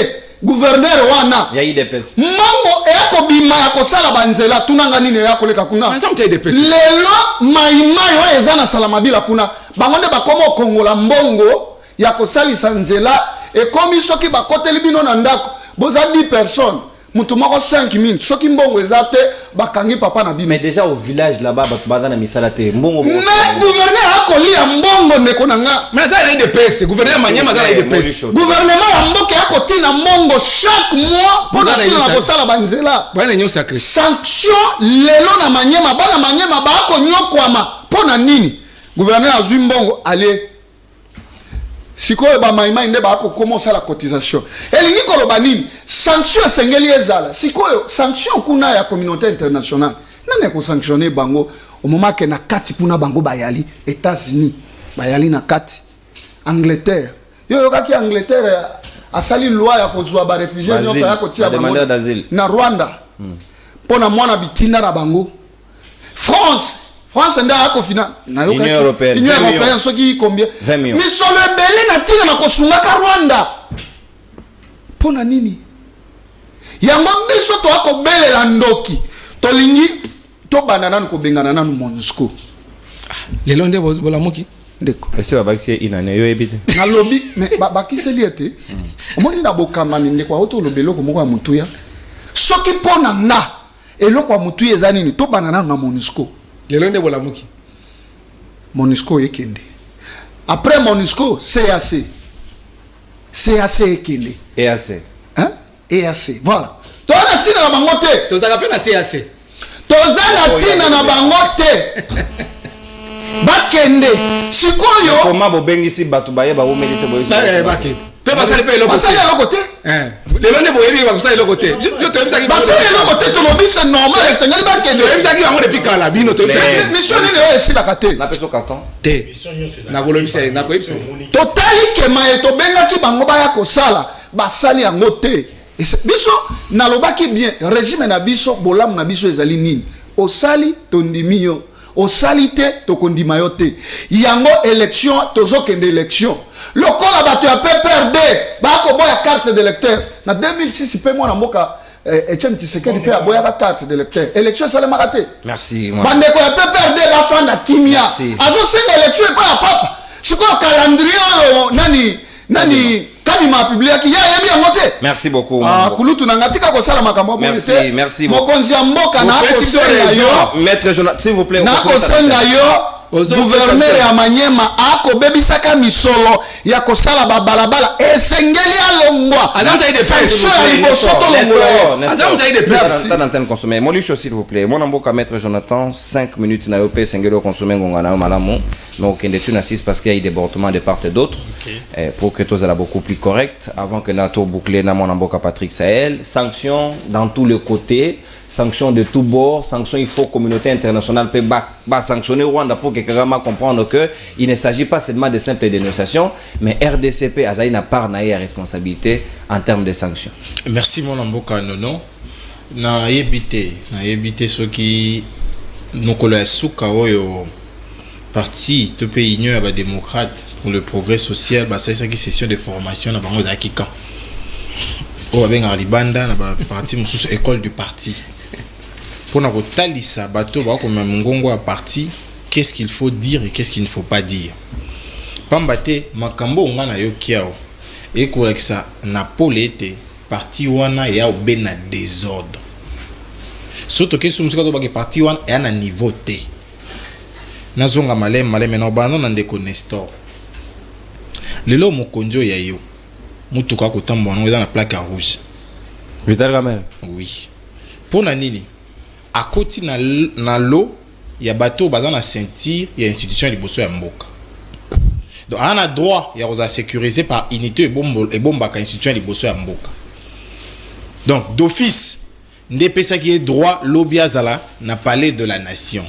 gouverneur wana ya IDPS mango eyakobima ya kosala banzela tunanga nini eyakoleka kuna lelo maimai oyo eza na salamabila kuna bango nde bakoma okongola mbongo ya kosalisa nzela ekomi soki bakoteli bino na ndako boza 10 personnes mutu moko 5,000 soki mbongo eza te bakangi papa na bino mais déjà au village là-bas baza na misala te mbongo mais gouverneur akolia mbongo ndeko na nga mais ça il DPS gouverneur manyema za IDPS gouvernement ya mboka akotina mbongo chaque mois pour na kosala banzela bana nyo sacré sanction lelo na manyema bana manyema ba ko nyokwama pona nini gouverneur azwi mbongo ale sikoyo ba maimai nde ba ko commencer la cotisation elingi koloba nini sanction sengeli ezala sikoyo sanction kuna ya communauté internationale nane ko sanctionner bango au moment que na kati kuna bango bayali États-Unis bayali na kati Angleterre yo kaki Angleterre asali loi ya kozwa ba réfugiés nyonso ya kotia bango na Rwanda pona mwana bitinda na bango France nda yako fina na Union Européenne soki combien 20 millions misolo ebele na tina na kosungaka Rwanda pona nini yango biso to akobelela ndoki tolingi to bana nanu kobengana nanu MONUSCO lelo nde bolamuki ndeko ese babakisi inane yo ebite na lobby mais bakiseli ete omoni na bokamami ndeko auto lobelo ko moko ya mutuya soki pona nga eloko ya mutuya eza nini to bana nanu na MONUSCO lelo nde bolamuki MONUSCO ekende après MONUSCO CAC ekende EAC EAC voilà tona tina na bango te tozaka pe na CAC tozana tina na bango te bakende sikoyo koma bobengisi bato baye baumeli te boyisi bakende pe basali pe eloko te lelo nde boyebi bakosala eloko te basali eloko te tolobi c'est normal esengeli bakende oyebisaki bango depuis kala bino mission nini oyo esilaka te napeso carton te nakolobisa nakoyebisa totali kema ye tobengaki bango baya kosala basali yango te biso nalobaki bien régime na biso bolamu na biso ezali nini osali tondimi yo osali te tokondima yo te yango élection tozokende élection lokola bato ya PPRD bakoboya carte d'électeur na 2006 pe mwana mboka Etienne Tshisekedi pe aboyaka carte d'électeur élection esalemaka te merci bandeko ya PPRD bafanda kimia azosenga élection epa ya papa sikoyo calendrier oyo nani kadima publiaki ya yebi yango te merci beaucoup kulutu na ngatika kosala makambo merci merci mokonzi ya mboka na kosenga yo maître Jonathan s'il vous plaît na kosenga yo gouverneur ya Manyema ako bebisaka misolo ya kosala babalabala esengeli alongwa Molicho s'il vous plaît. Mon amboka maître Jonathan 5 minutes na yope sengelo consommer ngongana malamu mais aucun de tu n'assiste parce qu'il y a des débordements de part et d'autre pour que tout soit beaucoup plus correct avant que nato boucler na mon amboka Patrick Sahel sanctions dans tous les côtés sanctions de tous bords sanctions il faut communauté internationale peut sanctionner Rwanda pour que Kagame comprendre que il ne s'agit pas seulement de simples dénonciations mais RDCP a une part na responsabilité en termes de sanctions. Merci mon amboka nono na yebite ceux qui nous collent souka oyo parti to pays union ba démocrate pour le progrès social ba ça qui session de formation na bango za kikan o benga libanda na ba parti mususu école du parti pour na kotalisa bato ba ko ngongo à parti qu'est-ce qu'il faut dire et qu'est-ce qu'il ne faut pas dire pambate makambo ngana yo kiao et ko ça na polete parti wana ya obena désordre surtout que sous musika to ba parti wana ya na niveau T nazonga malem na bando na ndeko Nestor lelo mokonjo ya yo mutuka ko tambo na na plaque rouge Vital Kamerhe oui pona nini akoti na lo ya bato baza na ceinture ya institution liboso ya mboka donc on a droit ya koza sécurisé par unité et bomba ka institution liboso ya mboka donc d'office ndepesa qui est droit lobiazala na palais de la nation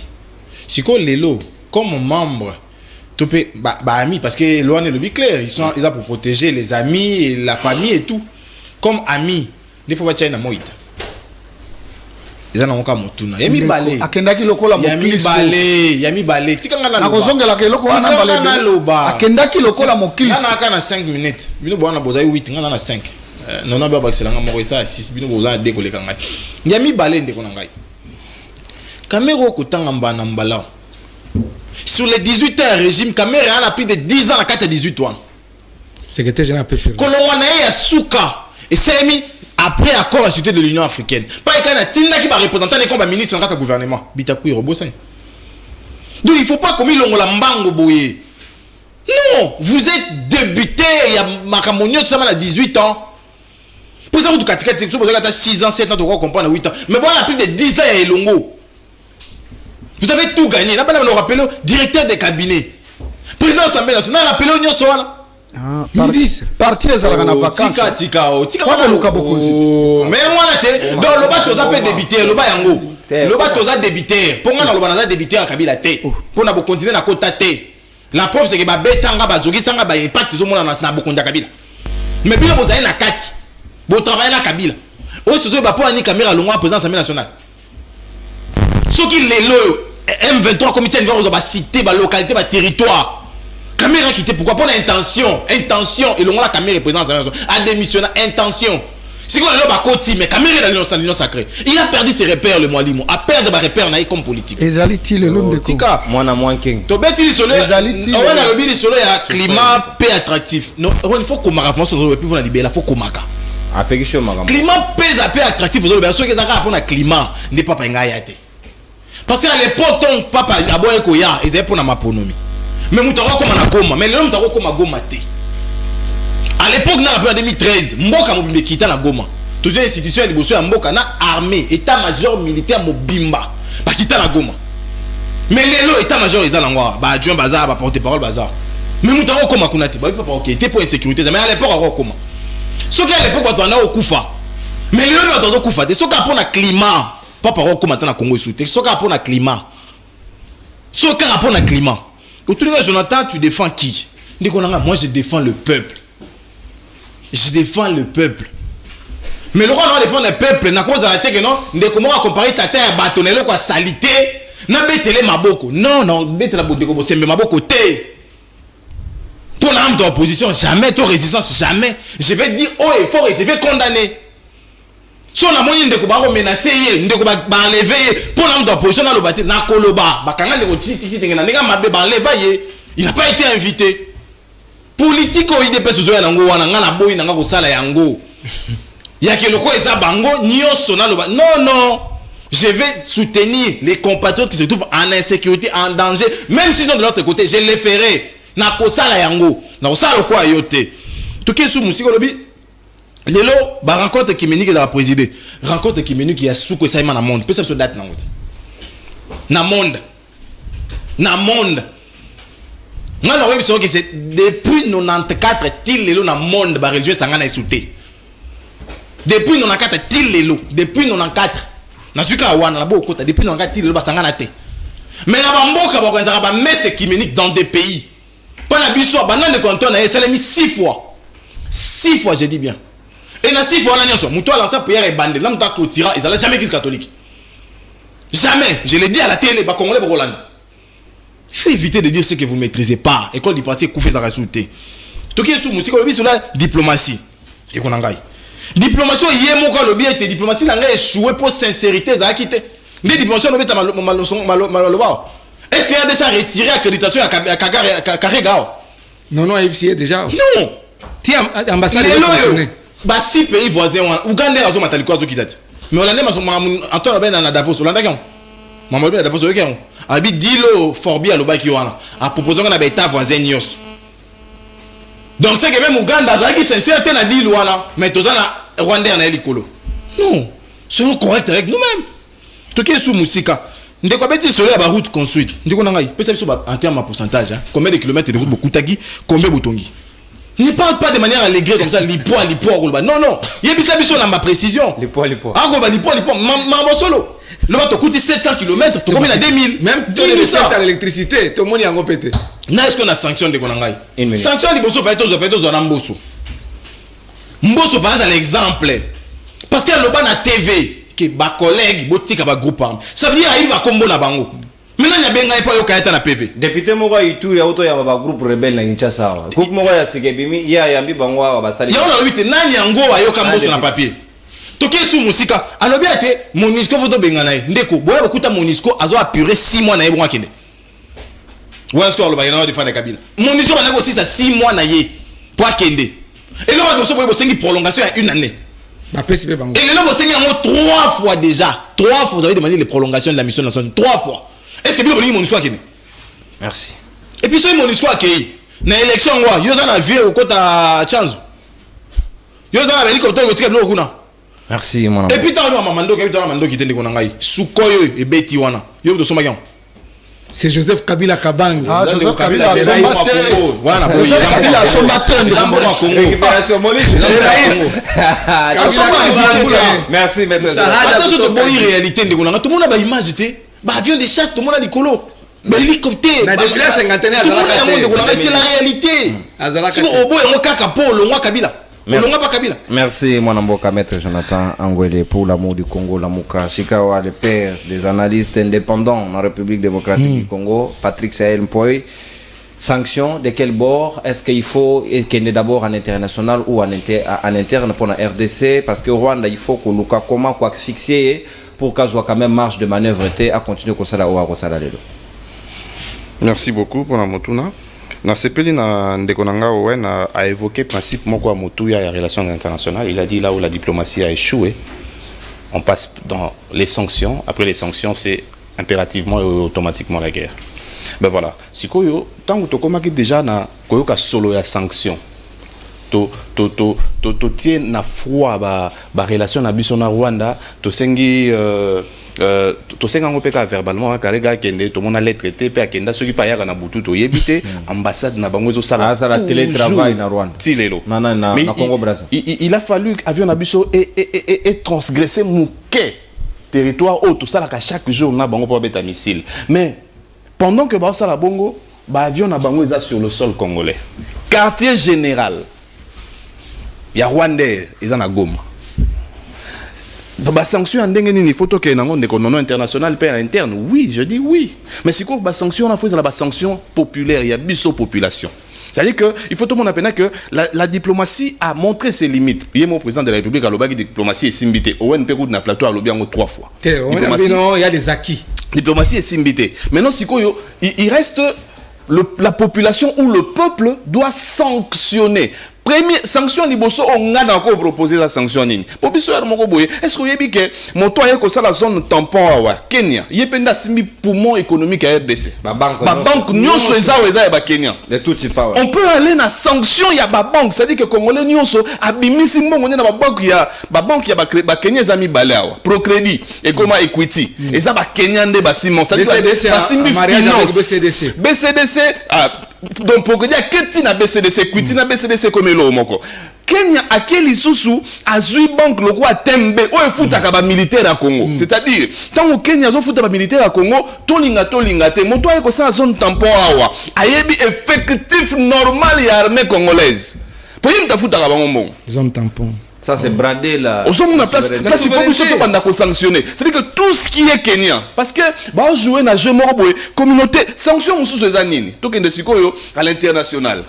siko lelo comme membre topé ami parce que loi ne le dit clair ils sont là pour protéger les amis et la famille et tout comme amis il faut pas na moita ezana ngoka motuna yami balé akendaki lokola mokili yami balé tikanga na nakozongela ke loko wana balé akendaki lokola mokili na kana 5 minutes bino bwana bozai 8 ngana na 5 non na ba bakselanga moko isa 6 bino boza décoller kanga yami balé ndeko na ngai Kamero kutanga mbana mbala sur les 18 ans régime Kamero a plus de 10 ans à 4 18 ans secrétaire général PPR kolongwana ya suka et c'est mis après accord à la société de l'Union africaine pas quand a tinda qui va représenter les combats ministres dans le gouvernement bitaku robosa donc il faut pas comme longola mbango boye non vous êtes débuté il y a makamonio tout ça à 18 ans pour ça vous tout katika vous avez 6 ans 7 ans de quoi comprendre 8 ans mais bon on a plus de 10 ans à Elongo vous avez tout gagné là on rappelle directeur des cabinets président de l'Assemblée nationale appelé au Nyonso wana parti ezalaka na vacances tika wana luka beaucoup mais wana te donc le bateau ça peut débiter le ba yango le bateau ça débiter pour nga na le banaza débiter à Kabila te pour na bo continuer na kota te la preuve c'est que ba betanga ba zogisanga ba impact zo mona na bokonda Kabila mais bilo bozali na kati bo travailler na Kabila o sozo ba pour ani caméra longo président de l'Assemblée nationale ce qui les lo M23 comité de va citer ba localité ba territoire Kamera quitté pourquoi pour l'intention et la caméra président a démissionné intention si on est là côté mais caméra dans l'union sacrée il a perdu ses repères le Mwalimu a perdu ses repères na comme politique ezaliti le long de tika mwana mwanking to beti solo on a le bili solo ya climat peu attractif non il faut qu'on marque sur le pour la libérer faut qu'on marque apekisho magamba climat peu attractif vous avez ceux qui ça pour na climat n'est pas ngayate parce qu'à l'époque ton papa aboye koya ils avaient pour na maponomie mais mutaro comme na goma mais l'homme mutaro comme goma té à l'époque na en 2013 mboka mobimbe kita na goma toutes les institutions liboso ya mboka na armée état major militaire mobimba ba kita na goma mais lelo état major ezala ngwa ba adjoint bazar ba porte parole bazar mais mutaro comme kuna té ba pas OK était pour insécurité mais à l'époque encore comment ce qui à l'époque ba na okufa mais lelo ba dozo kufa té ce qui pour na climat pas parole comme na Congo sous ce qui pour na climat ce qui pour na climat. Autour de Jonathan, tu défends qui? Moi, je défends le peuple. Je défends le peuple. Mais le roi doit défendre le peuple. N'a cause à la tête non? Comment comparer ta terre à bâtonner quoi salité? N'a bételé ma boko. Non, bételé la boko. C'est ma boko té. Pour l'âme d'opposition, jamais. Ton résistance, jamais. Je vais dire haut et fort et je vais condamner. Si on a moyen de ko menacer de ko enlever pour l'homme d'opposition dans le bâti na koloba bakanga de tiki tenga nga mabe ba enlever il n'a pas été invité politique o idp sozo na ngo wana nga na boyi na nga ko sala yango ya ke loko eza bango nyonso na loba non Je vais soutenir les compatriotes qui se trouvent en insécurité, en danger, même s'ils sont de l'autre côté. Je les ferai. Na kosala yango. Na kosala quoi yote. Tout qui sous musiko lobi. Lelo ba rencontre qui meni qui va présider. Rencontre qui meni qui a sous que ça na monde. Peut ça se date na monde. Na monde. Na monde. Nga na webi so que c'est depuis 94 til lelo na monde ba religieux sangana esouté. Depuis 94 til lelo, depuis 94 na suka wana na boko depuis 94 til lelo ba sangana te. Mais na ba mboka ba kwanza ba messe écuménique dans des pays. Pendant biso banane de canton na esalemi 6 fois. 6 fois je dis bien. Et na 6 fois na nyoso, muto ala sa prière et bande, là muta clôtura, ils allaient jamais église catholique. Jamais, je l'ai dit à la télé, ba congolais ba Roland. Il faut éviter de dire ce que vous ne maîtrisez pas. École du parti Koufé ça rajouter. Tout qui est sous musiko lobi sur la diplomatie. Et qu'on engaille. Diplomatie yé moko lobi était diplomatie n'a échoué pour sincérité za quitté. Ni diplomatie lobi ta maloloba. Est-ce qu'il y a déjà retiré l'accréditation à Karega? Non, non, il déjà. Non. Tiens, ambassade. Bah, 6 pays voisins, Ouganda, ils ont matali quoi, qui date. Mais on a dit, Antoine Ben à Davos, on a dit, Maman Ben à Davos, on a dit, Dilo, Forbi à l'Oba qui a proposé qu'on avait état voisin Nios. Donc, c'est que même Ouganda, ça qui est sincère, t'es à Dilo, mais tous en Rwandais, on a l'écolo. Non, soyons corrects avec nous-mêmes. Tout qui est sous Moussika. Ndé quoi bêtise sur la route construite. Ndé quoi n'engaille. Peut-être en termes de pourcentage. Combien de kilomètres de route beaucoup tagi, combien boutongi. Ne parle pas de manière allégrée comme ça. Lipoa. Non non. Yébisa biso na ma précision. Lipoa. Ah quoi lipoa. Maman solo. Le bateau coûte 700 km. Tu combien à 2000. Même tu les ça à l'électricité. Tout le monde y a un pété. N'est-ce qu'on a sanction de Konangai? Sanction de Bosso fait tous en Mbosso. Mbosso par exemple. Parce qu'elle a na TV. Que ba collègue botika ba groupe ça veut dire il va combo na bango maintenant il y a benga pas yo kaeta na PV député moko ituri auto ya ba groupe rebelle na Kinshasa groupe moko ya Sekebimi ya yambi bango ba sali ya ona wite nani yango ayo kamboso na papier toki sous musika alobi ate Monisco photo benga na ndeko boya bakuta Monisco azo apurer 6 mois na yebo akende wala score aloba yana defendre Kabila Monisco banako 6 mois na ye pour akende et là on doit bosengi prolongation à 1 année. Et le lobo Seigneur 3 fois déjà. 3 fois vous avez demandé les prolongations de la mission nationale. 3 fois. Est-ce que vous avez mon histoire qui est? Merci. Et puis c'est mon histoire qui est. Na élection moi, yo za na vie au côté chance. Yo za na hélicoptère au tika blo kuna. Merci mon ami. Et puis ta mamando qui tende kona ngai. Sukoyo e beti wana. Yo do soma gang. C'est Joseph Kabila Kabang. Ah, Joseph Kabila voilà, Joseph Kabila Sombateur de Congo. Récupération Moïse. Merci maître. Attention de bonne réalité de Konanga. Tout le monde a ba image té. Ba avion de chasse tout le monde a l'écolo. Ba hélicoptère. Na défilé cinquantenaire à Zalaka. C'est la réalité. Si au bout et on kaka pour le Kabila. Merci mon amboka maître Jonathan Angwele pour l'amour du Congo, l'amour Sikawa, le père des analystes indépendants dans la République démocratique du Congo, Patrick Sahel Mpoy. Sanctions de quel bord? Est-ce qu'il faut qu'il y ait d'abord en international ou en interne pour la RDC? Parce que Rwanda, il faut que nous comment quoi fixer pour qu'il y ait quand même marge de manœuvre à continuer comme ça là ou à ça là. Merci beaucoup pour la motuna. Na sepeli na ndekonanga Owen a évoqué le principe moko à motuya et relations internationales. Il a dit là où la diplomatie a échoué, on passe dans les sanctions. Après les sanctions, c'est impérativement et automatiquement la guerre. Ben voilà. Si koyo tant que tokomaki déjà na koyo ka solo ya sanction. To tient na froid ba relation na biso na Rwanda, to sengi to senga ngopeka verbalement karega kende to mona lettre té pe akenda soki pa yaka na butu to yebite ambassade na bango zo sala ça la télétravail na Rwanda tilelo na Congo Brazza. Il a fallu avion na biso et transgresser muke territoire auto sala ka chaque jour na bango pour beta missile. Mais pendant que ba sala bongo ba avion na bango eza sur le sol congolais. Quartier général ya Rwandais eza na Goma. Bah sanction en dengue ni photo que nango ndeko nono international pe interne. Oui, je dis oui. Mais si quoi bah sanction on a fait la sanction populaire, il y a biso population. C'est-à-dire que il faut tout le monde apprendre que la diplomatie a montré ses limites. Il y a mon président de la République à l'obagi diplomatie est simbité. Owen Pekoud na plateau à l'obiango 3 fois. Non, il y a des acquis. Diplomatie est simbité. Maintenant si quoi il reste la population ou le peuple doit sanctionner. Premier sanction liboso on a encore proposé la sanction nini. Pour biso ya moko boye, est-ce que vous avez que moto aye ko la zone tampon wa Kenya, yependa simi poumon économique à RDC. Ba banque nyonso eza ba Kenya. De tout type. On peut aller na sanction ya ba banque, c'est-à-dire que congolais nyonso abimisi mbongo na ba banque ya ba Kenya ezami balawa. Procrédit et comment Equity. Eza ba Kenya nde ba Simon, c'est-à-dire ba simi finance. BCDC donc pour dire qu'est-ce na BCDC Equity na BCDC comme le moko. Kenya akeli susu azui banque le roi Tembe o efuta ka ba militaire à Congo. C'est-à-dire tant au Kenya zo futa ba militaire à Congo, tolinga te moto ay ko sa zone tampon awa. Ayebi effectif normal ya armée congolaise. Pour yim ta futa ka ba ngombo. Zone tampon. Ça c'est bradé là. Au sommet de la place, il faut surtout pas sanctionner. C'est-à-dire que tout ce qui est kenyan, parce que bah jouer na jeu morboé, communauté, sanction sous ces années, tout à l'international.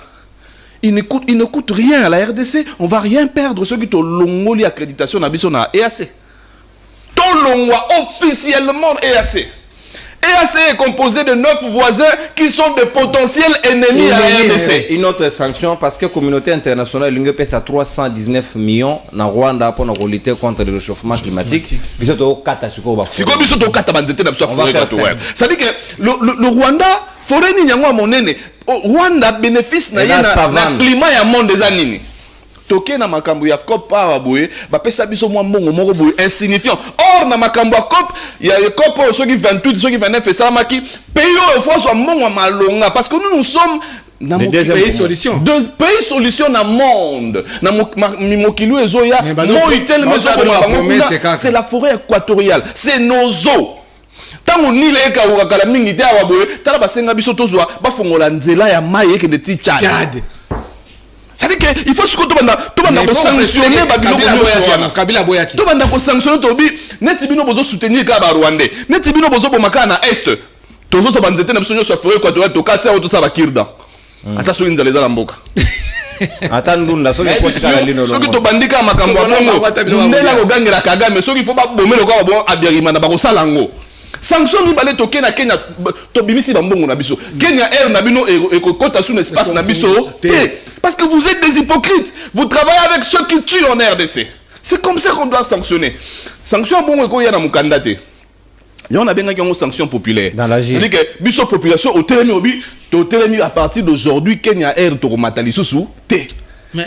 Il ne coûte rien à la RDC, on va rien perdre. Ceux qui ont l'ongoli accréditation na biso na EAC. Ton longwa officiellement EAC. EAC est composé de 9 voisins qui sont de potentiels ennemis à la RDC. Une autre sanction parce que la communauté internationale pèse à 319 millions en Rwanda pour lutter contre le réchauffement climatique. C'est-à-dire que le Rwanda, Rwanda bénéficie de climat et monde des années. Toké na makambo ya COP pa boye ba pesa biso mwa mbongo moko boye insignifiant. Or na makambo ya COP ya COP soki 28 soki 29 ça maki pays au fois so mbongo malonga parce que nous sommes na pays solution. Deux pays solution na monde. Na mokilo ezoya c'est la forêt équatoriale, c'est nos eaux. Tango nile eka wakala mingi te awa boye tala basenga biso tozwa ba fongola nzela ya mai eke de ti Tchad. C'est-à-dire qu'il faut sanctionner Kabila Boyaki. Tout le monde sanctionner Tobi. Netibino bozo soutenir Kaba Rwandais. Netibino bozo bomaka na est. Tozo so banzete na biso so forêt équatoriale to katia auto sa bakirda. Ata so inza leza mboka. Ata ndunda so ko tika lino. So ki to bandika makambo Kongo. Ndela ko gangela Kagame so ki faut ba bomelo ko bon abirima na ba ko salango. Sanction ni balé toké na Kenya to bimisi ba mbongo na biso. Kenya air na bino et kota sous espace na biso. Parce que vous êtes des hypocrites. Vous travaillez avec ceux qui tuent en RDC. C'est comme ça qu'on doit sanctionner. Sanction bon eko ya na mukandate. Et on a bien une sanction populaire. Dans la G. C'est-à-dire que biso population au télémi à partir d'aujourd'hui Kenya air to matali susu té.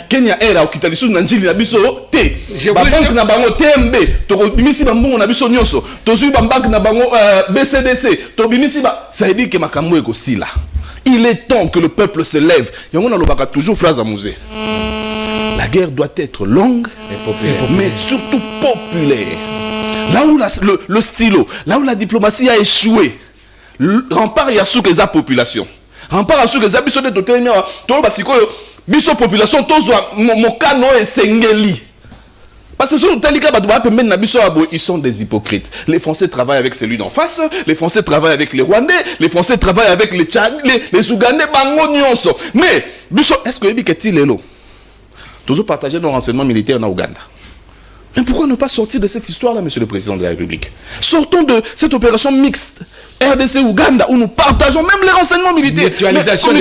Kenya air a okitali susu na njili na biso té. Ba banque na bango TMB to bimisi ba mbongo na biso nyonso. To zui ba banque na bango BCDC to bimisi ba ça veut dire que makambo eko sila. Il est temps que le peuple se lève. Et on a toujours phrase à musée. La guerre doit être longue, mais surtout populaire. Là où le stylo, là où la diplomatie a échoué, rempart y a sous la population. Rempart à sous les habitants de tout le population, mon canon est sengeli. Parce que sur le Talika, ils sont des hypocrites. Les Français travaillent avec celui d'en face, les Français travaillent avec les Rwandais, les Français travaillent avec les Tchad, les Ougandais, mais, est-ce que est là? Toujours partager nos renseignements militaires en Ouganda. Mais pourquoi ne pas sortir de cette histoire-là, monsieur le président de la République? Sortons de cette opération mixte RDC-Ouganda où nous partageons même les renseignements militaires. Mutualisation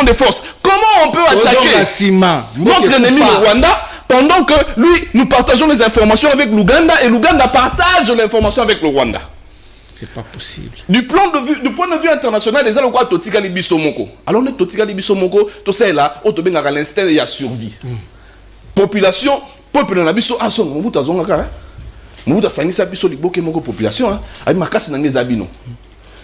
des forces. Comment on peut attaquer notre ennemi le Rwanda pendant que lui, nous partageons les informations avec l'Ouganda et l'Ouganda partage l'information avec le Rwanda? C'est pas possible. Du point de vue international, les gens ont Totika Libiso Moko. Alors, on Totika Libiso Moko, tout ça est là, on te bien à l'instinct et à survie. Population, peuple de la biso, ah, son, mon bout à zonga, mon bout à sangisa biso, liboke moko population, avec ma casse dans les abino.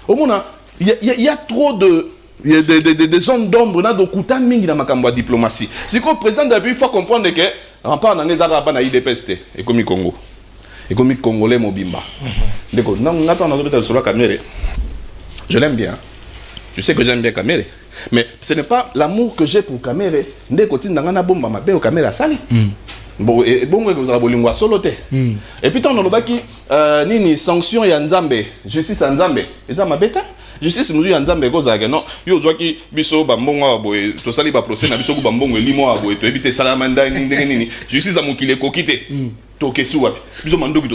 Au moins, il y a trop de. Il y a des zones d'ombre, on a des coups mingi dans ma diplomatie. C'est que le président de la République, il faut comprendre que rempart dans les arabes na IDPST et comme Congo et comme congolais mobimba. D'accord, non attends on a sur la caméra. Je l'aime bien. Je sais que j'aime bien caméra, mais ce n'est pas l'amour que j'ai pour caméra. Ndé côté ndanga bomba ma au caméra sali. Bon et bon que vous avez bolingwa soloté. Et puis on a qui nini sanction ya Nzambe, justice ya Nzambe. Et ça ma bêta. Justice nous ya Nzambe ko za non yo zwa ki biso ba mbongo boye to sali ba procès na biso ku ba mbongo limo boye to éviter salamanda nini justice a mokile kokite tokesi wapi biso mandoki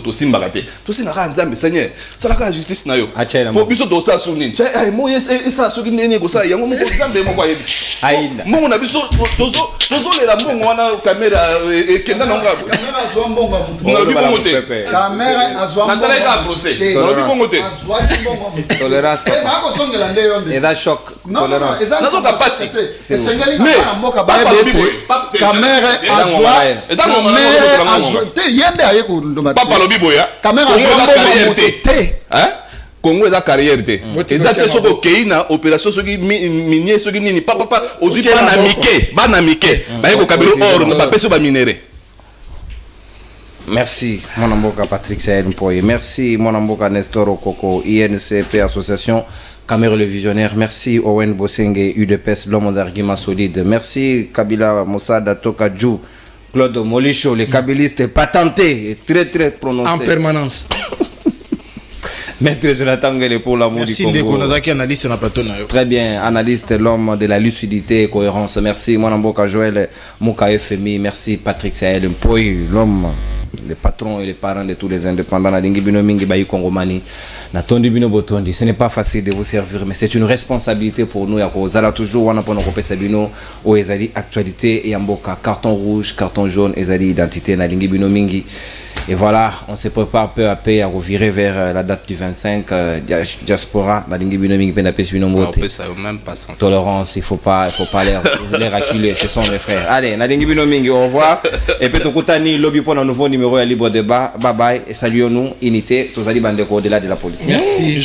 tosimbaka te tosengaka nzambe seigneur salaka justice na yo po biso tosala soki nini mo esala soki ndeni ekosala yango moko nzambe moko ayebi mbongo na biso tozolela mbongo wana kamera ekenda nango nalobi bongo te natalaka procès nalobi bongo te tolérance eza choc tolérance nazoka pasi papa lobi boya Congo eza carrière te eza te soki okei na opération soki minier soki nini papa ozwi bana mike baye kokabela or na bapesi baminere. Merci mon amboka Patrick Saël Mpoye, merci mon amboka Nestor Okoko, INCP Association Caméra le Visionnaire, merci Owen Bosenge UDPS l'homme aux arguments solides, merci Kabila Mossada Tokadjou, Claude Molicho, les kabylistes patentés et très prononcés en permanence. Maître Jonathan Ngele pour l'amour du Congo. Merci Ndeko Nazaki, analyste na plateau na yo. Très bien, analyste, l'homme de la lucidité et cohérence. Merci mon amboka Joël Mouka FMI, merci Patrick Saël Mpoye, l'homme, les patrons et les parents de tous les indépendants. Nadingi Bino Mingi Bayi Kongomani, Natondi Bino Botondi. Ce n'est pas facile de vous servir, mais c'est une responsabilité pour nous. Yako toujours wana pono kopé Sabino ou ezali actualité et amboka carton rouge, carton jaune, ezali identité Nadingi Bino Mingi. Et voilà, on se prépare peu à peu à revirer vers la date du 25 diaspora. Nadingi Bino Mingi Penapes Bino Mote. Tolérance, il faut pas les raculer, ce sont mes frères. Allez, Nadingi Bino Mingi, au revoir. Et puis Tokutani, lobby pour un nouveau numéro à Libre Débat. Bye bye et saluons-nous, unité, tous allez bandeko au-delà de la politique. Merci.